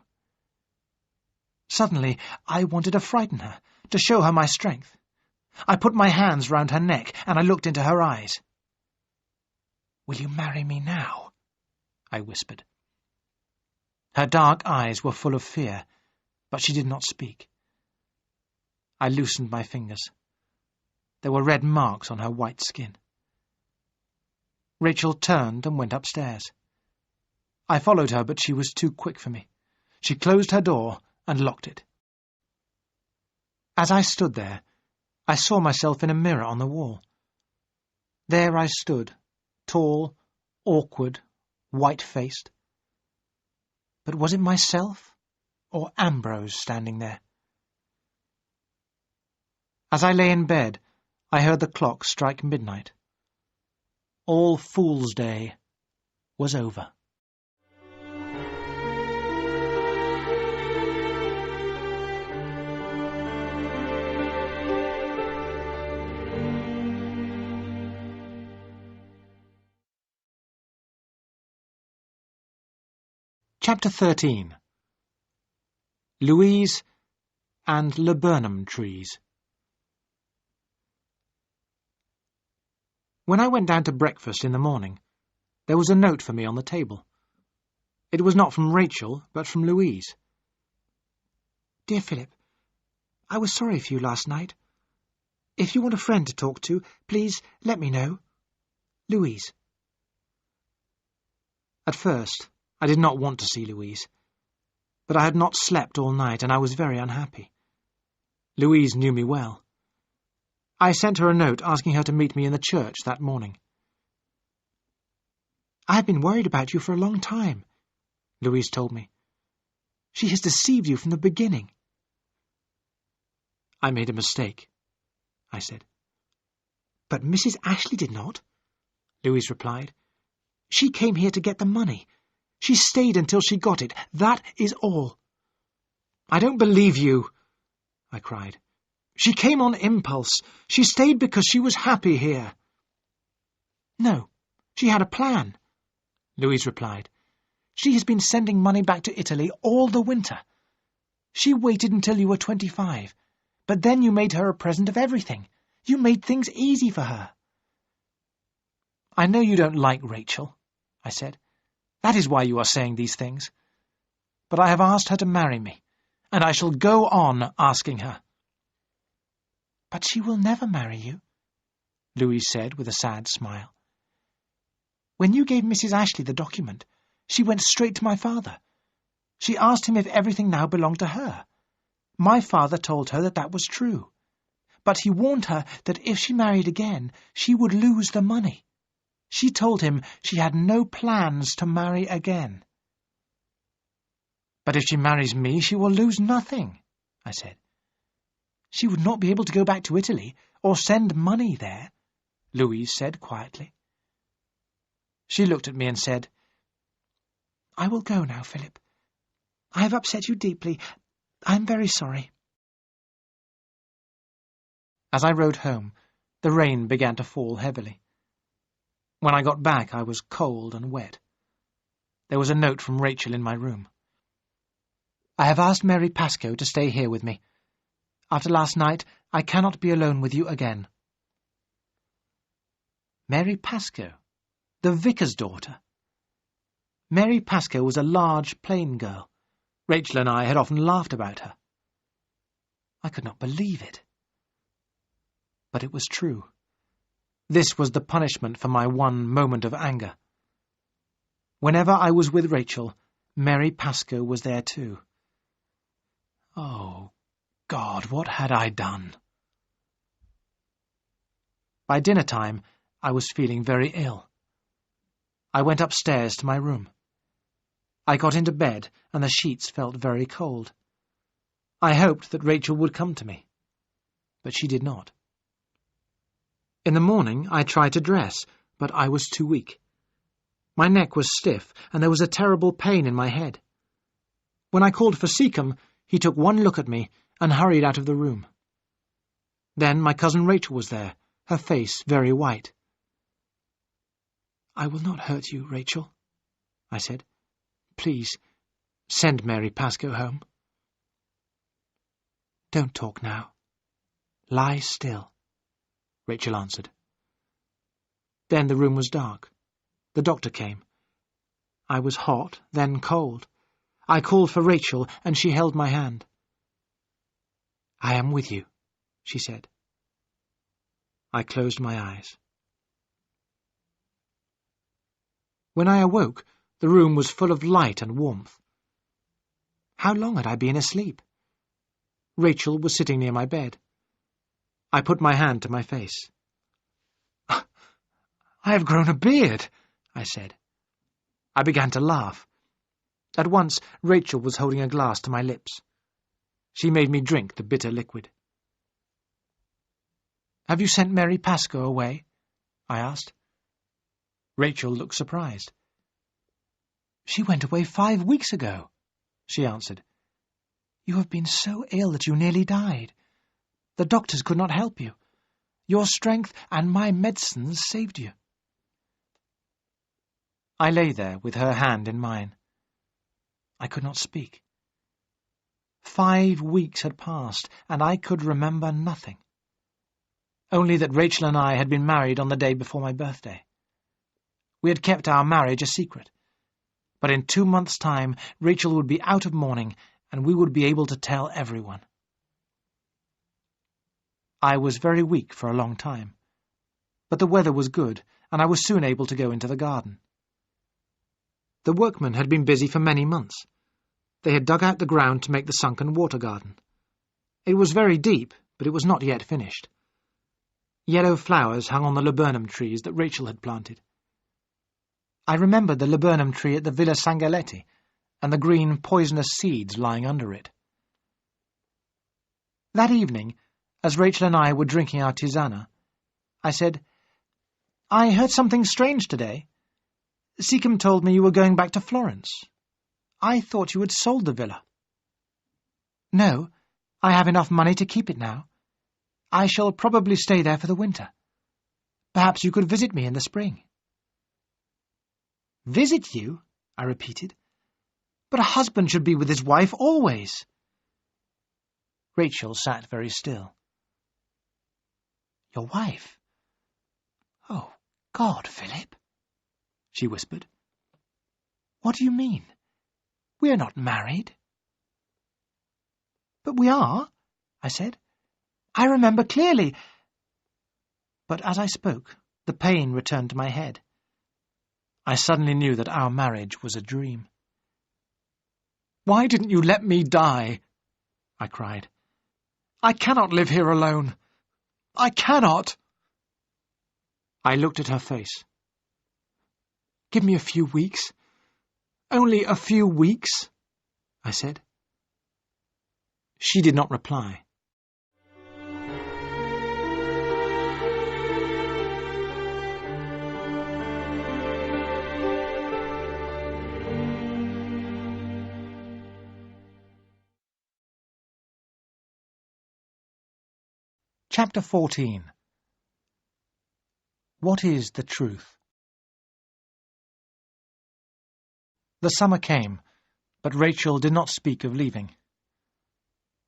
Suddenly, I wanted to frighten her, to show her my strength. I put my hands round her neck, and I looked into her eyes. Will you marry me now? I whispered. Her dark eyes were full of fear, but she did not speak. I loosened my fingers. There were red marks on her white skin. Rachel turned and went upstairs. I followed her, but she was too quick for me. She closed her door and locked it. As I stood there, I saw myself in a mirror on the wall. There I stood, tall, awkward, white-faced. But was it myself, or Ambrose standing there? As I lay in bed, I heard the clock strike midnight. All Fool's Day was over. Chapter 13. Louise and Laburnum Trees. When I went down to breakfast in the morning, there was a note for me on the table. It was not from Rachel, but from Louise. Dear Philip, I was sorry for you last night. If you want a friend to talk to, please let me know. Louise. At first, I did not want to see Louise, but I had not slept all night and I was very unhappy. Louise knew me well. I sent her a note asking her to meet me in the church that morning. "I have been worried about you for a long time," Louise told me. "She has deceived you from the beginning." "I made a mistake," I said. "But Mrs. Ashley did not," Louise replied. "She came here to get the money. She stayed until she got it. That is all." "I don't believe you," I cried. "She came on impulse. She stayed because she was happy here." "No, she had a plan," Louise replied. "She has been sending money back to Italy all the winter. She waited until you were 25, but then you made her a present of everything. You made things easy for her." "I know you don't like Rachel," I said. "That is why you are saying these things. But I have asked her to marry me, and I shall go on asking her." "But she will never marry you," Louise said with a sad smile. "When you gave Mrs. Ashley the document, she went straight to my father. She asked him if everything now belonged to her. My father told her that that was true. But he warned her that if she married again, she would lose the money. She told him she had no plans to marry again." "But if she marries me, she will lose nothing," I said. "She would not be able to go back to Italy or send money there," Louise said quietly. She looked at me and said, "I will go now, Philip. I have upset you deeply. I am very sorry." As I rode home, the rain began to fall heavily. When I got back, I was cold and wet. There was a note from Rachel in my room. "I have asked Mary Pascoe to stay here with me. After last night, I cannot be alone with you again." Mary Pascoe, the vicar's daughter. Mary Pascoe was a large, plain girl. Rachel and I had often laughed about her. I could not believe it. But it was true. This was the punishment for my one moment of anger. Whenever I was with Rachel, Mary Pascoe was there too. Oh, God, what had I done? By dinner time, I was feeling very ill. I went upstairs to my room. I got into bed, and the sheets felt very cold. I hoped that Rachel would come to me, but she did not. In the morning, I tried to dress, but I was too weak. My neck was stiff, and there was a terrible pain in my head. When I called for Seacombe, he took one look at me and hurried out of the room. Then my cousin Rachel was there, her face very white. "I will not hurt you, Rachel," I said. "Please, send Mary Pascoe home." "Don't talk now. Lie still," Rachel answered. Then the room was dark. The doctor came. I was hot, then cold. I called for Rachel, and she held my hand. "I am with you," she said. I closed my eyes. When I awoke, the room was full of light and warmth. How long had I been asleep? Rachel was sitting near my bed. I put my hand to my face. "I have grown a beard," I said. I began to laugh. At once, Rachel was holding a glass to my lips. She made me drink the bitter liquid. "Have you sent Mary Pascoe away?" I asked. Rachel looked surprised. "She went away 5 weeks ago," she answered. "You have been so ill that you nearly died. The doctors could not help you. Your strength and my medicines saved you." I lay there with her hand in mine. I could not speak. 5 weeks had passed, and I could remember nothing. Only that Rachel and I had been married on the day before my birthday. We had kept our marriage a secret. But in 2 months' time, Rachel would be out of mourning, and we would be able to tell everyone. I was very weak for a long time, but the weather was good, and I was soon able to go into the garden. The workmen had been busy for many months. They had dug out the ground to make the sunken water garden. It was very deep, but it was not yet finished. Yellow flowers hung on the laburnum trees that Rachel had planted. I remembered the laburnum tree at the Villa Sangaletti and the green poisonous seeds lying under it. That evening, as Rachel and I were drinking our tisana, I said, "I heard something strange today. Seacombe told me you were going back to Florence. I thought you had sold the villa." "No, I have enough money to keep it now. I shall probably stay there for the winter. Perhaps you could visit me in the spring." "Visit you?" I repeated. "But a husband should be with his wife always." Rachel sat very still. "Your wife? Oh, God, Philip," she whispered. "What do you mean? We are not married." "But we are," I said. "I remember clearly." But as I spoke, the pain returned to my head. I suddenly knew that our marriage was a dream. "Why didn't you let me die?" I cried. "I cannot live here alone. I cannot." I looked at her face. "Give me a few weeks. Only a few weeks," I said. She did not reply. Chapter 14. What is the truth? The summer came, but Rachel did not speak of leaving.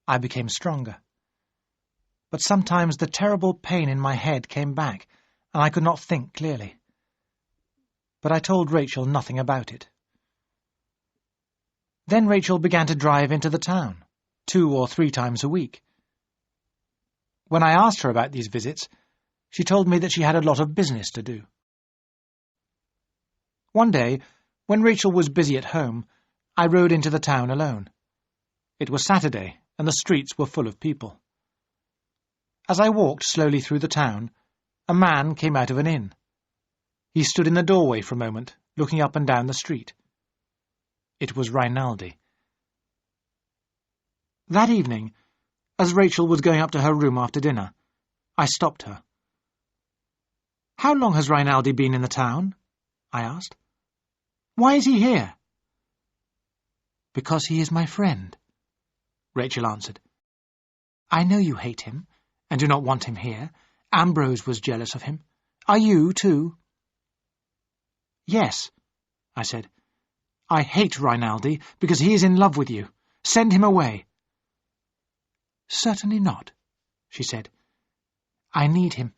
I became stronger. But sometimes the terrible pain in my head came back, and I could not think clearly. But I told Rachel nothing about it. Then Rachel began to drive into the town, 2 or 3 times a week. When I asked her about these visits, she told me that she had a lot of business to do. One day, when Rachel was busy at home, I rode into the town alone. It was Saturday, and the streets were full of people. As I walked slowly through the town, a man came out of an inn. He stood in the doorway for a moment, looking up and down the street. It was Rinaldi. That evening, as Rachel was going up to her room after dinner, I stopped her. "How long has Rinaldi been in the town?" I asked. "Why is he here?" "Because he is my friend," Rachel answered. "I know you hate him, and do not want him here. Ambrose was jealous of him. Are you, too?" "Yes," I said. "I hate Rinaldi because he is in love with you. Send him away." "Certainly not," she said. "I need him.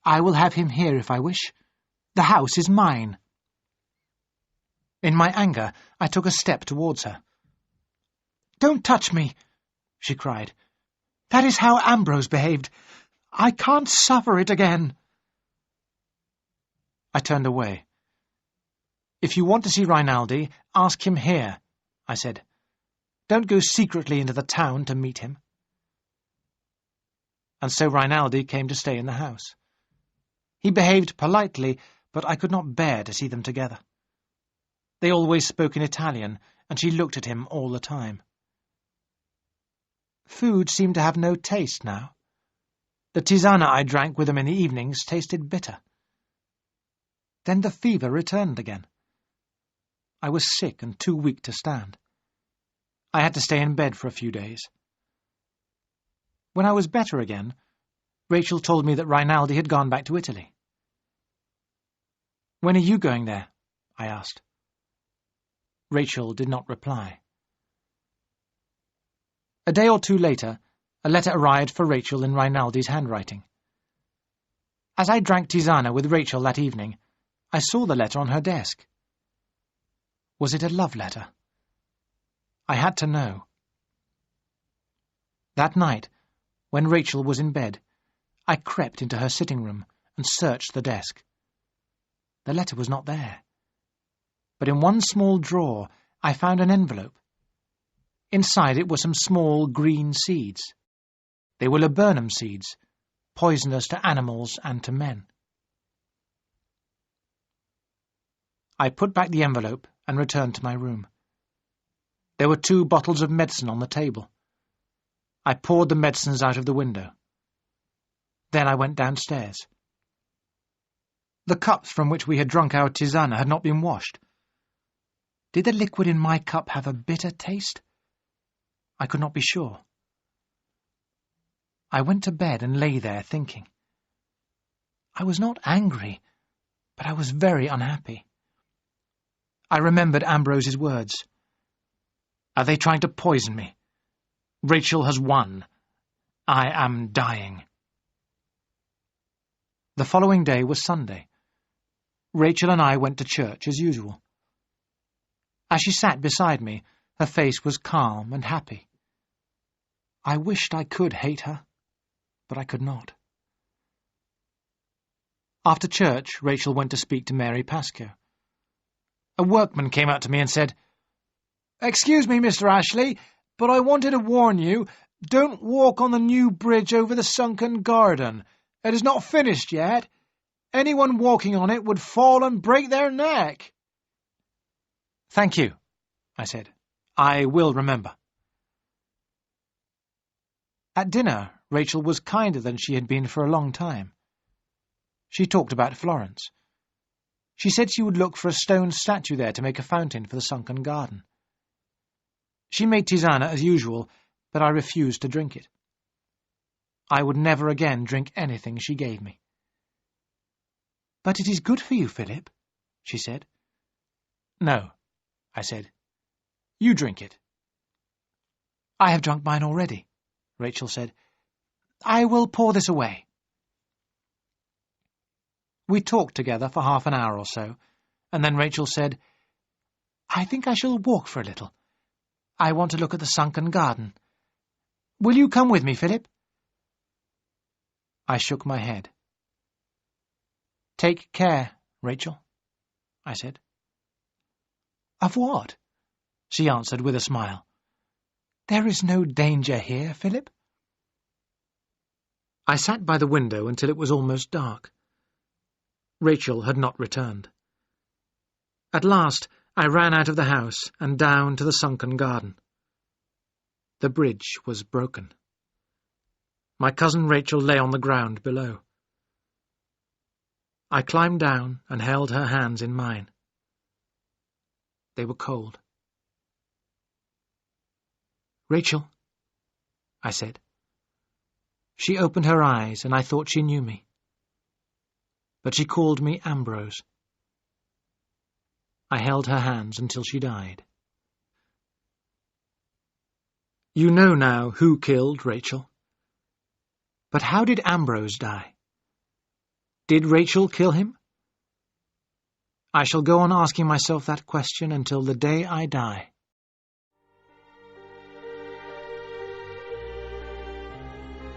I will have him here if I wish. The house is mine." In my anger, I took a step towards her. "Don't touch me," she cried. "That is how Ambrose behaved. I can't suffer it again." I turned away. "If you want to see Rinaldi, ask him here," I said. "Don't go secretly into the town to meet him." And so Rinaldi came to stay in the house. He behaved politely, but I could not bear to see them together. They always spoke in Italian, and she looked at him all the time. Food seemed to have no taste now. The tisana I drank with them in the evenings tasted bitter. Then the fever returned again. I was sick and too weak to stand. I had to stay in bed for a few days. When I was better again, Rachel told me that Rinaldi had gone back to Italy. "When are you going there?" I asked. Rachel did not reply. A day or 2 later, a letter arrived for Rachel in Rinaldi's handwriting. As I drank tisana with Rachel that evening, I saw the letter on her desk. Was it a love letter? I had to know. That night, when Rachel was in bed, I crept into her sitting room and searched the desk. The letter was not there. but in one small drawer I found an envelope. Inside it were some small green seeds. They were laburnum seeds, poisonous to animals and to men. I put back the envelope and returned to my room. There were 2 bottles of medicine on the table. I poured the medicines out of the window. Then I went downstairs. The cups from which we had drunk our tisana had not been washed. Did the liquid in my cup have a bitter taste? I could not be sure. I went to bed and lay there thinking. I was not angry, but I was very unhappy. I remembered Ambrose's words. Are they trying to poison me? Rachel has won. I am dying. The following day was Sunday. Rachel and I went to church as usual. As she sat beside me, her face was calm and happy. I wished I could hate her, but I could not. After church, Rachel went to speak to Mary Pascoe. A workman came out to me and said, "Excuse me, Mr. Ashley, but I wanted to warn you, don't walk on the new bridge over the sunken garden. It is not finished yet. Anyone walking on it would fall and break their neck." "Thank you," I said. "I will remember." At dinner, Rachel was kinder than she had been for a long time. She talked about Florence. She said she would look for a stone statue there to make a fountain for the sunken garden. She made tisana as usual, but I refused to drink it. I would never again drink anything she gave me. "But it is good for you, Philip," she said. "No," I said. "You drink it." "I have drunk mine already," Rachel said. "I will pour this away." We talked together for half an hour or so, and then Rachel said, "I think I shall walk for a little. I want to look at the sunken garden. Will you come with me, Philip?" I shook my head. "Take care, Rachel," I said. "Of what?" she answered with a smile. "There is no danger here, Philip." I sat by the window until it was almost dark. Rachel had not returned. At last I ran out of the house and down to the sunken garden. The bridge was broken. My cousin Rachel lay on the ground below. I climbed down and held her hands in mine. They were cold. "Rachel," I said. She opened her eyes, and I thought she knew me. But she called me Ambrose. I held her hands until she died. You know now who killed Rachel. But how did Ambrose die? Did Rachel kill him? I shall go on asking myself that question until the day I die.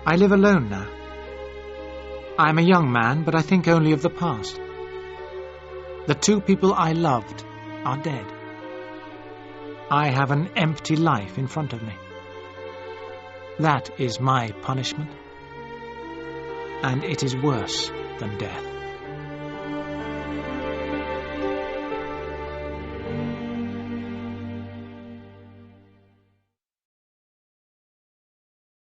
I live alone now. I am a young man, but I think only of the past. The 2 people I loved are dead. I have an empty life in front of me. That is my punishment, and it is worse than death.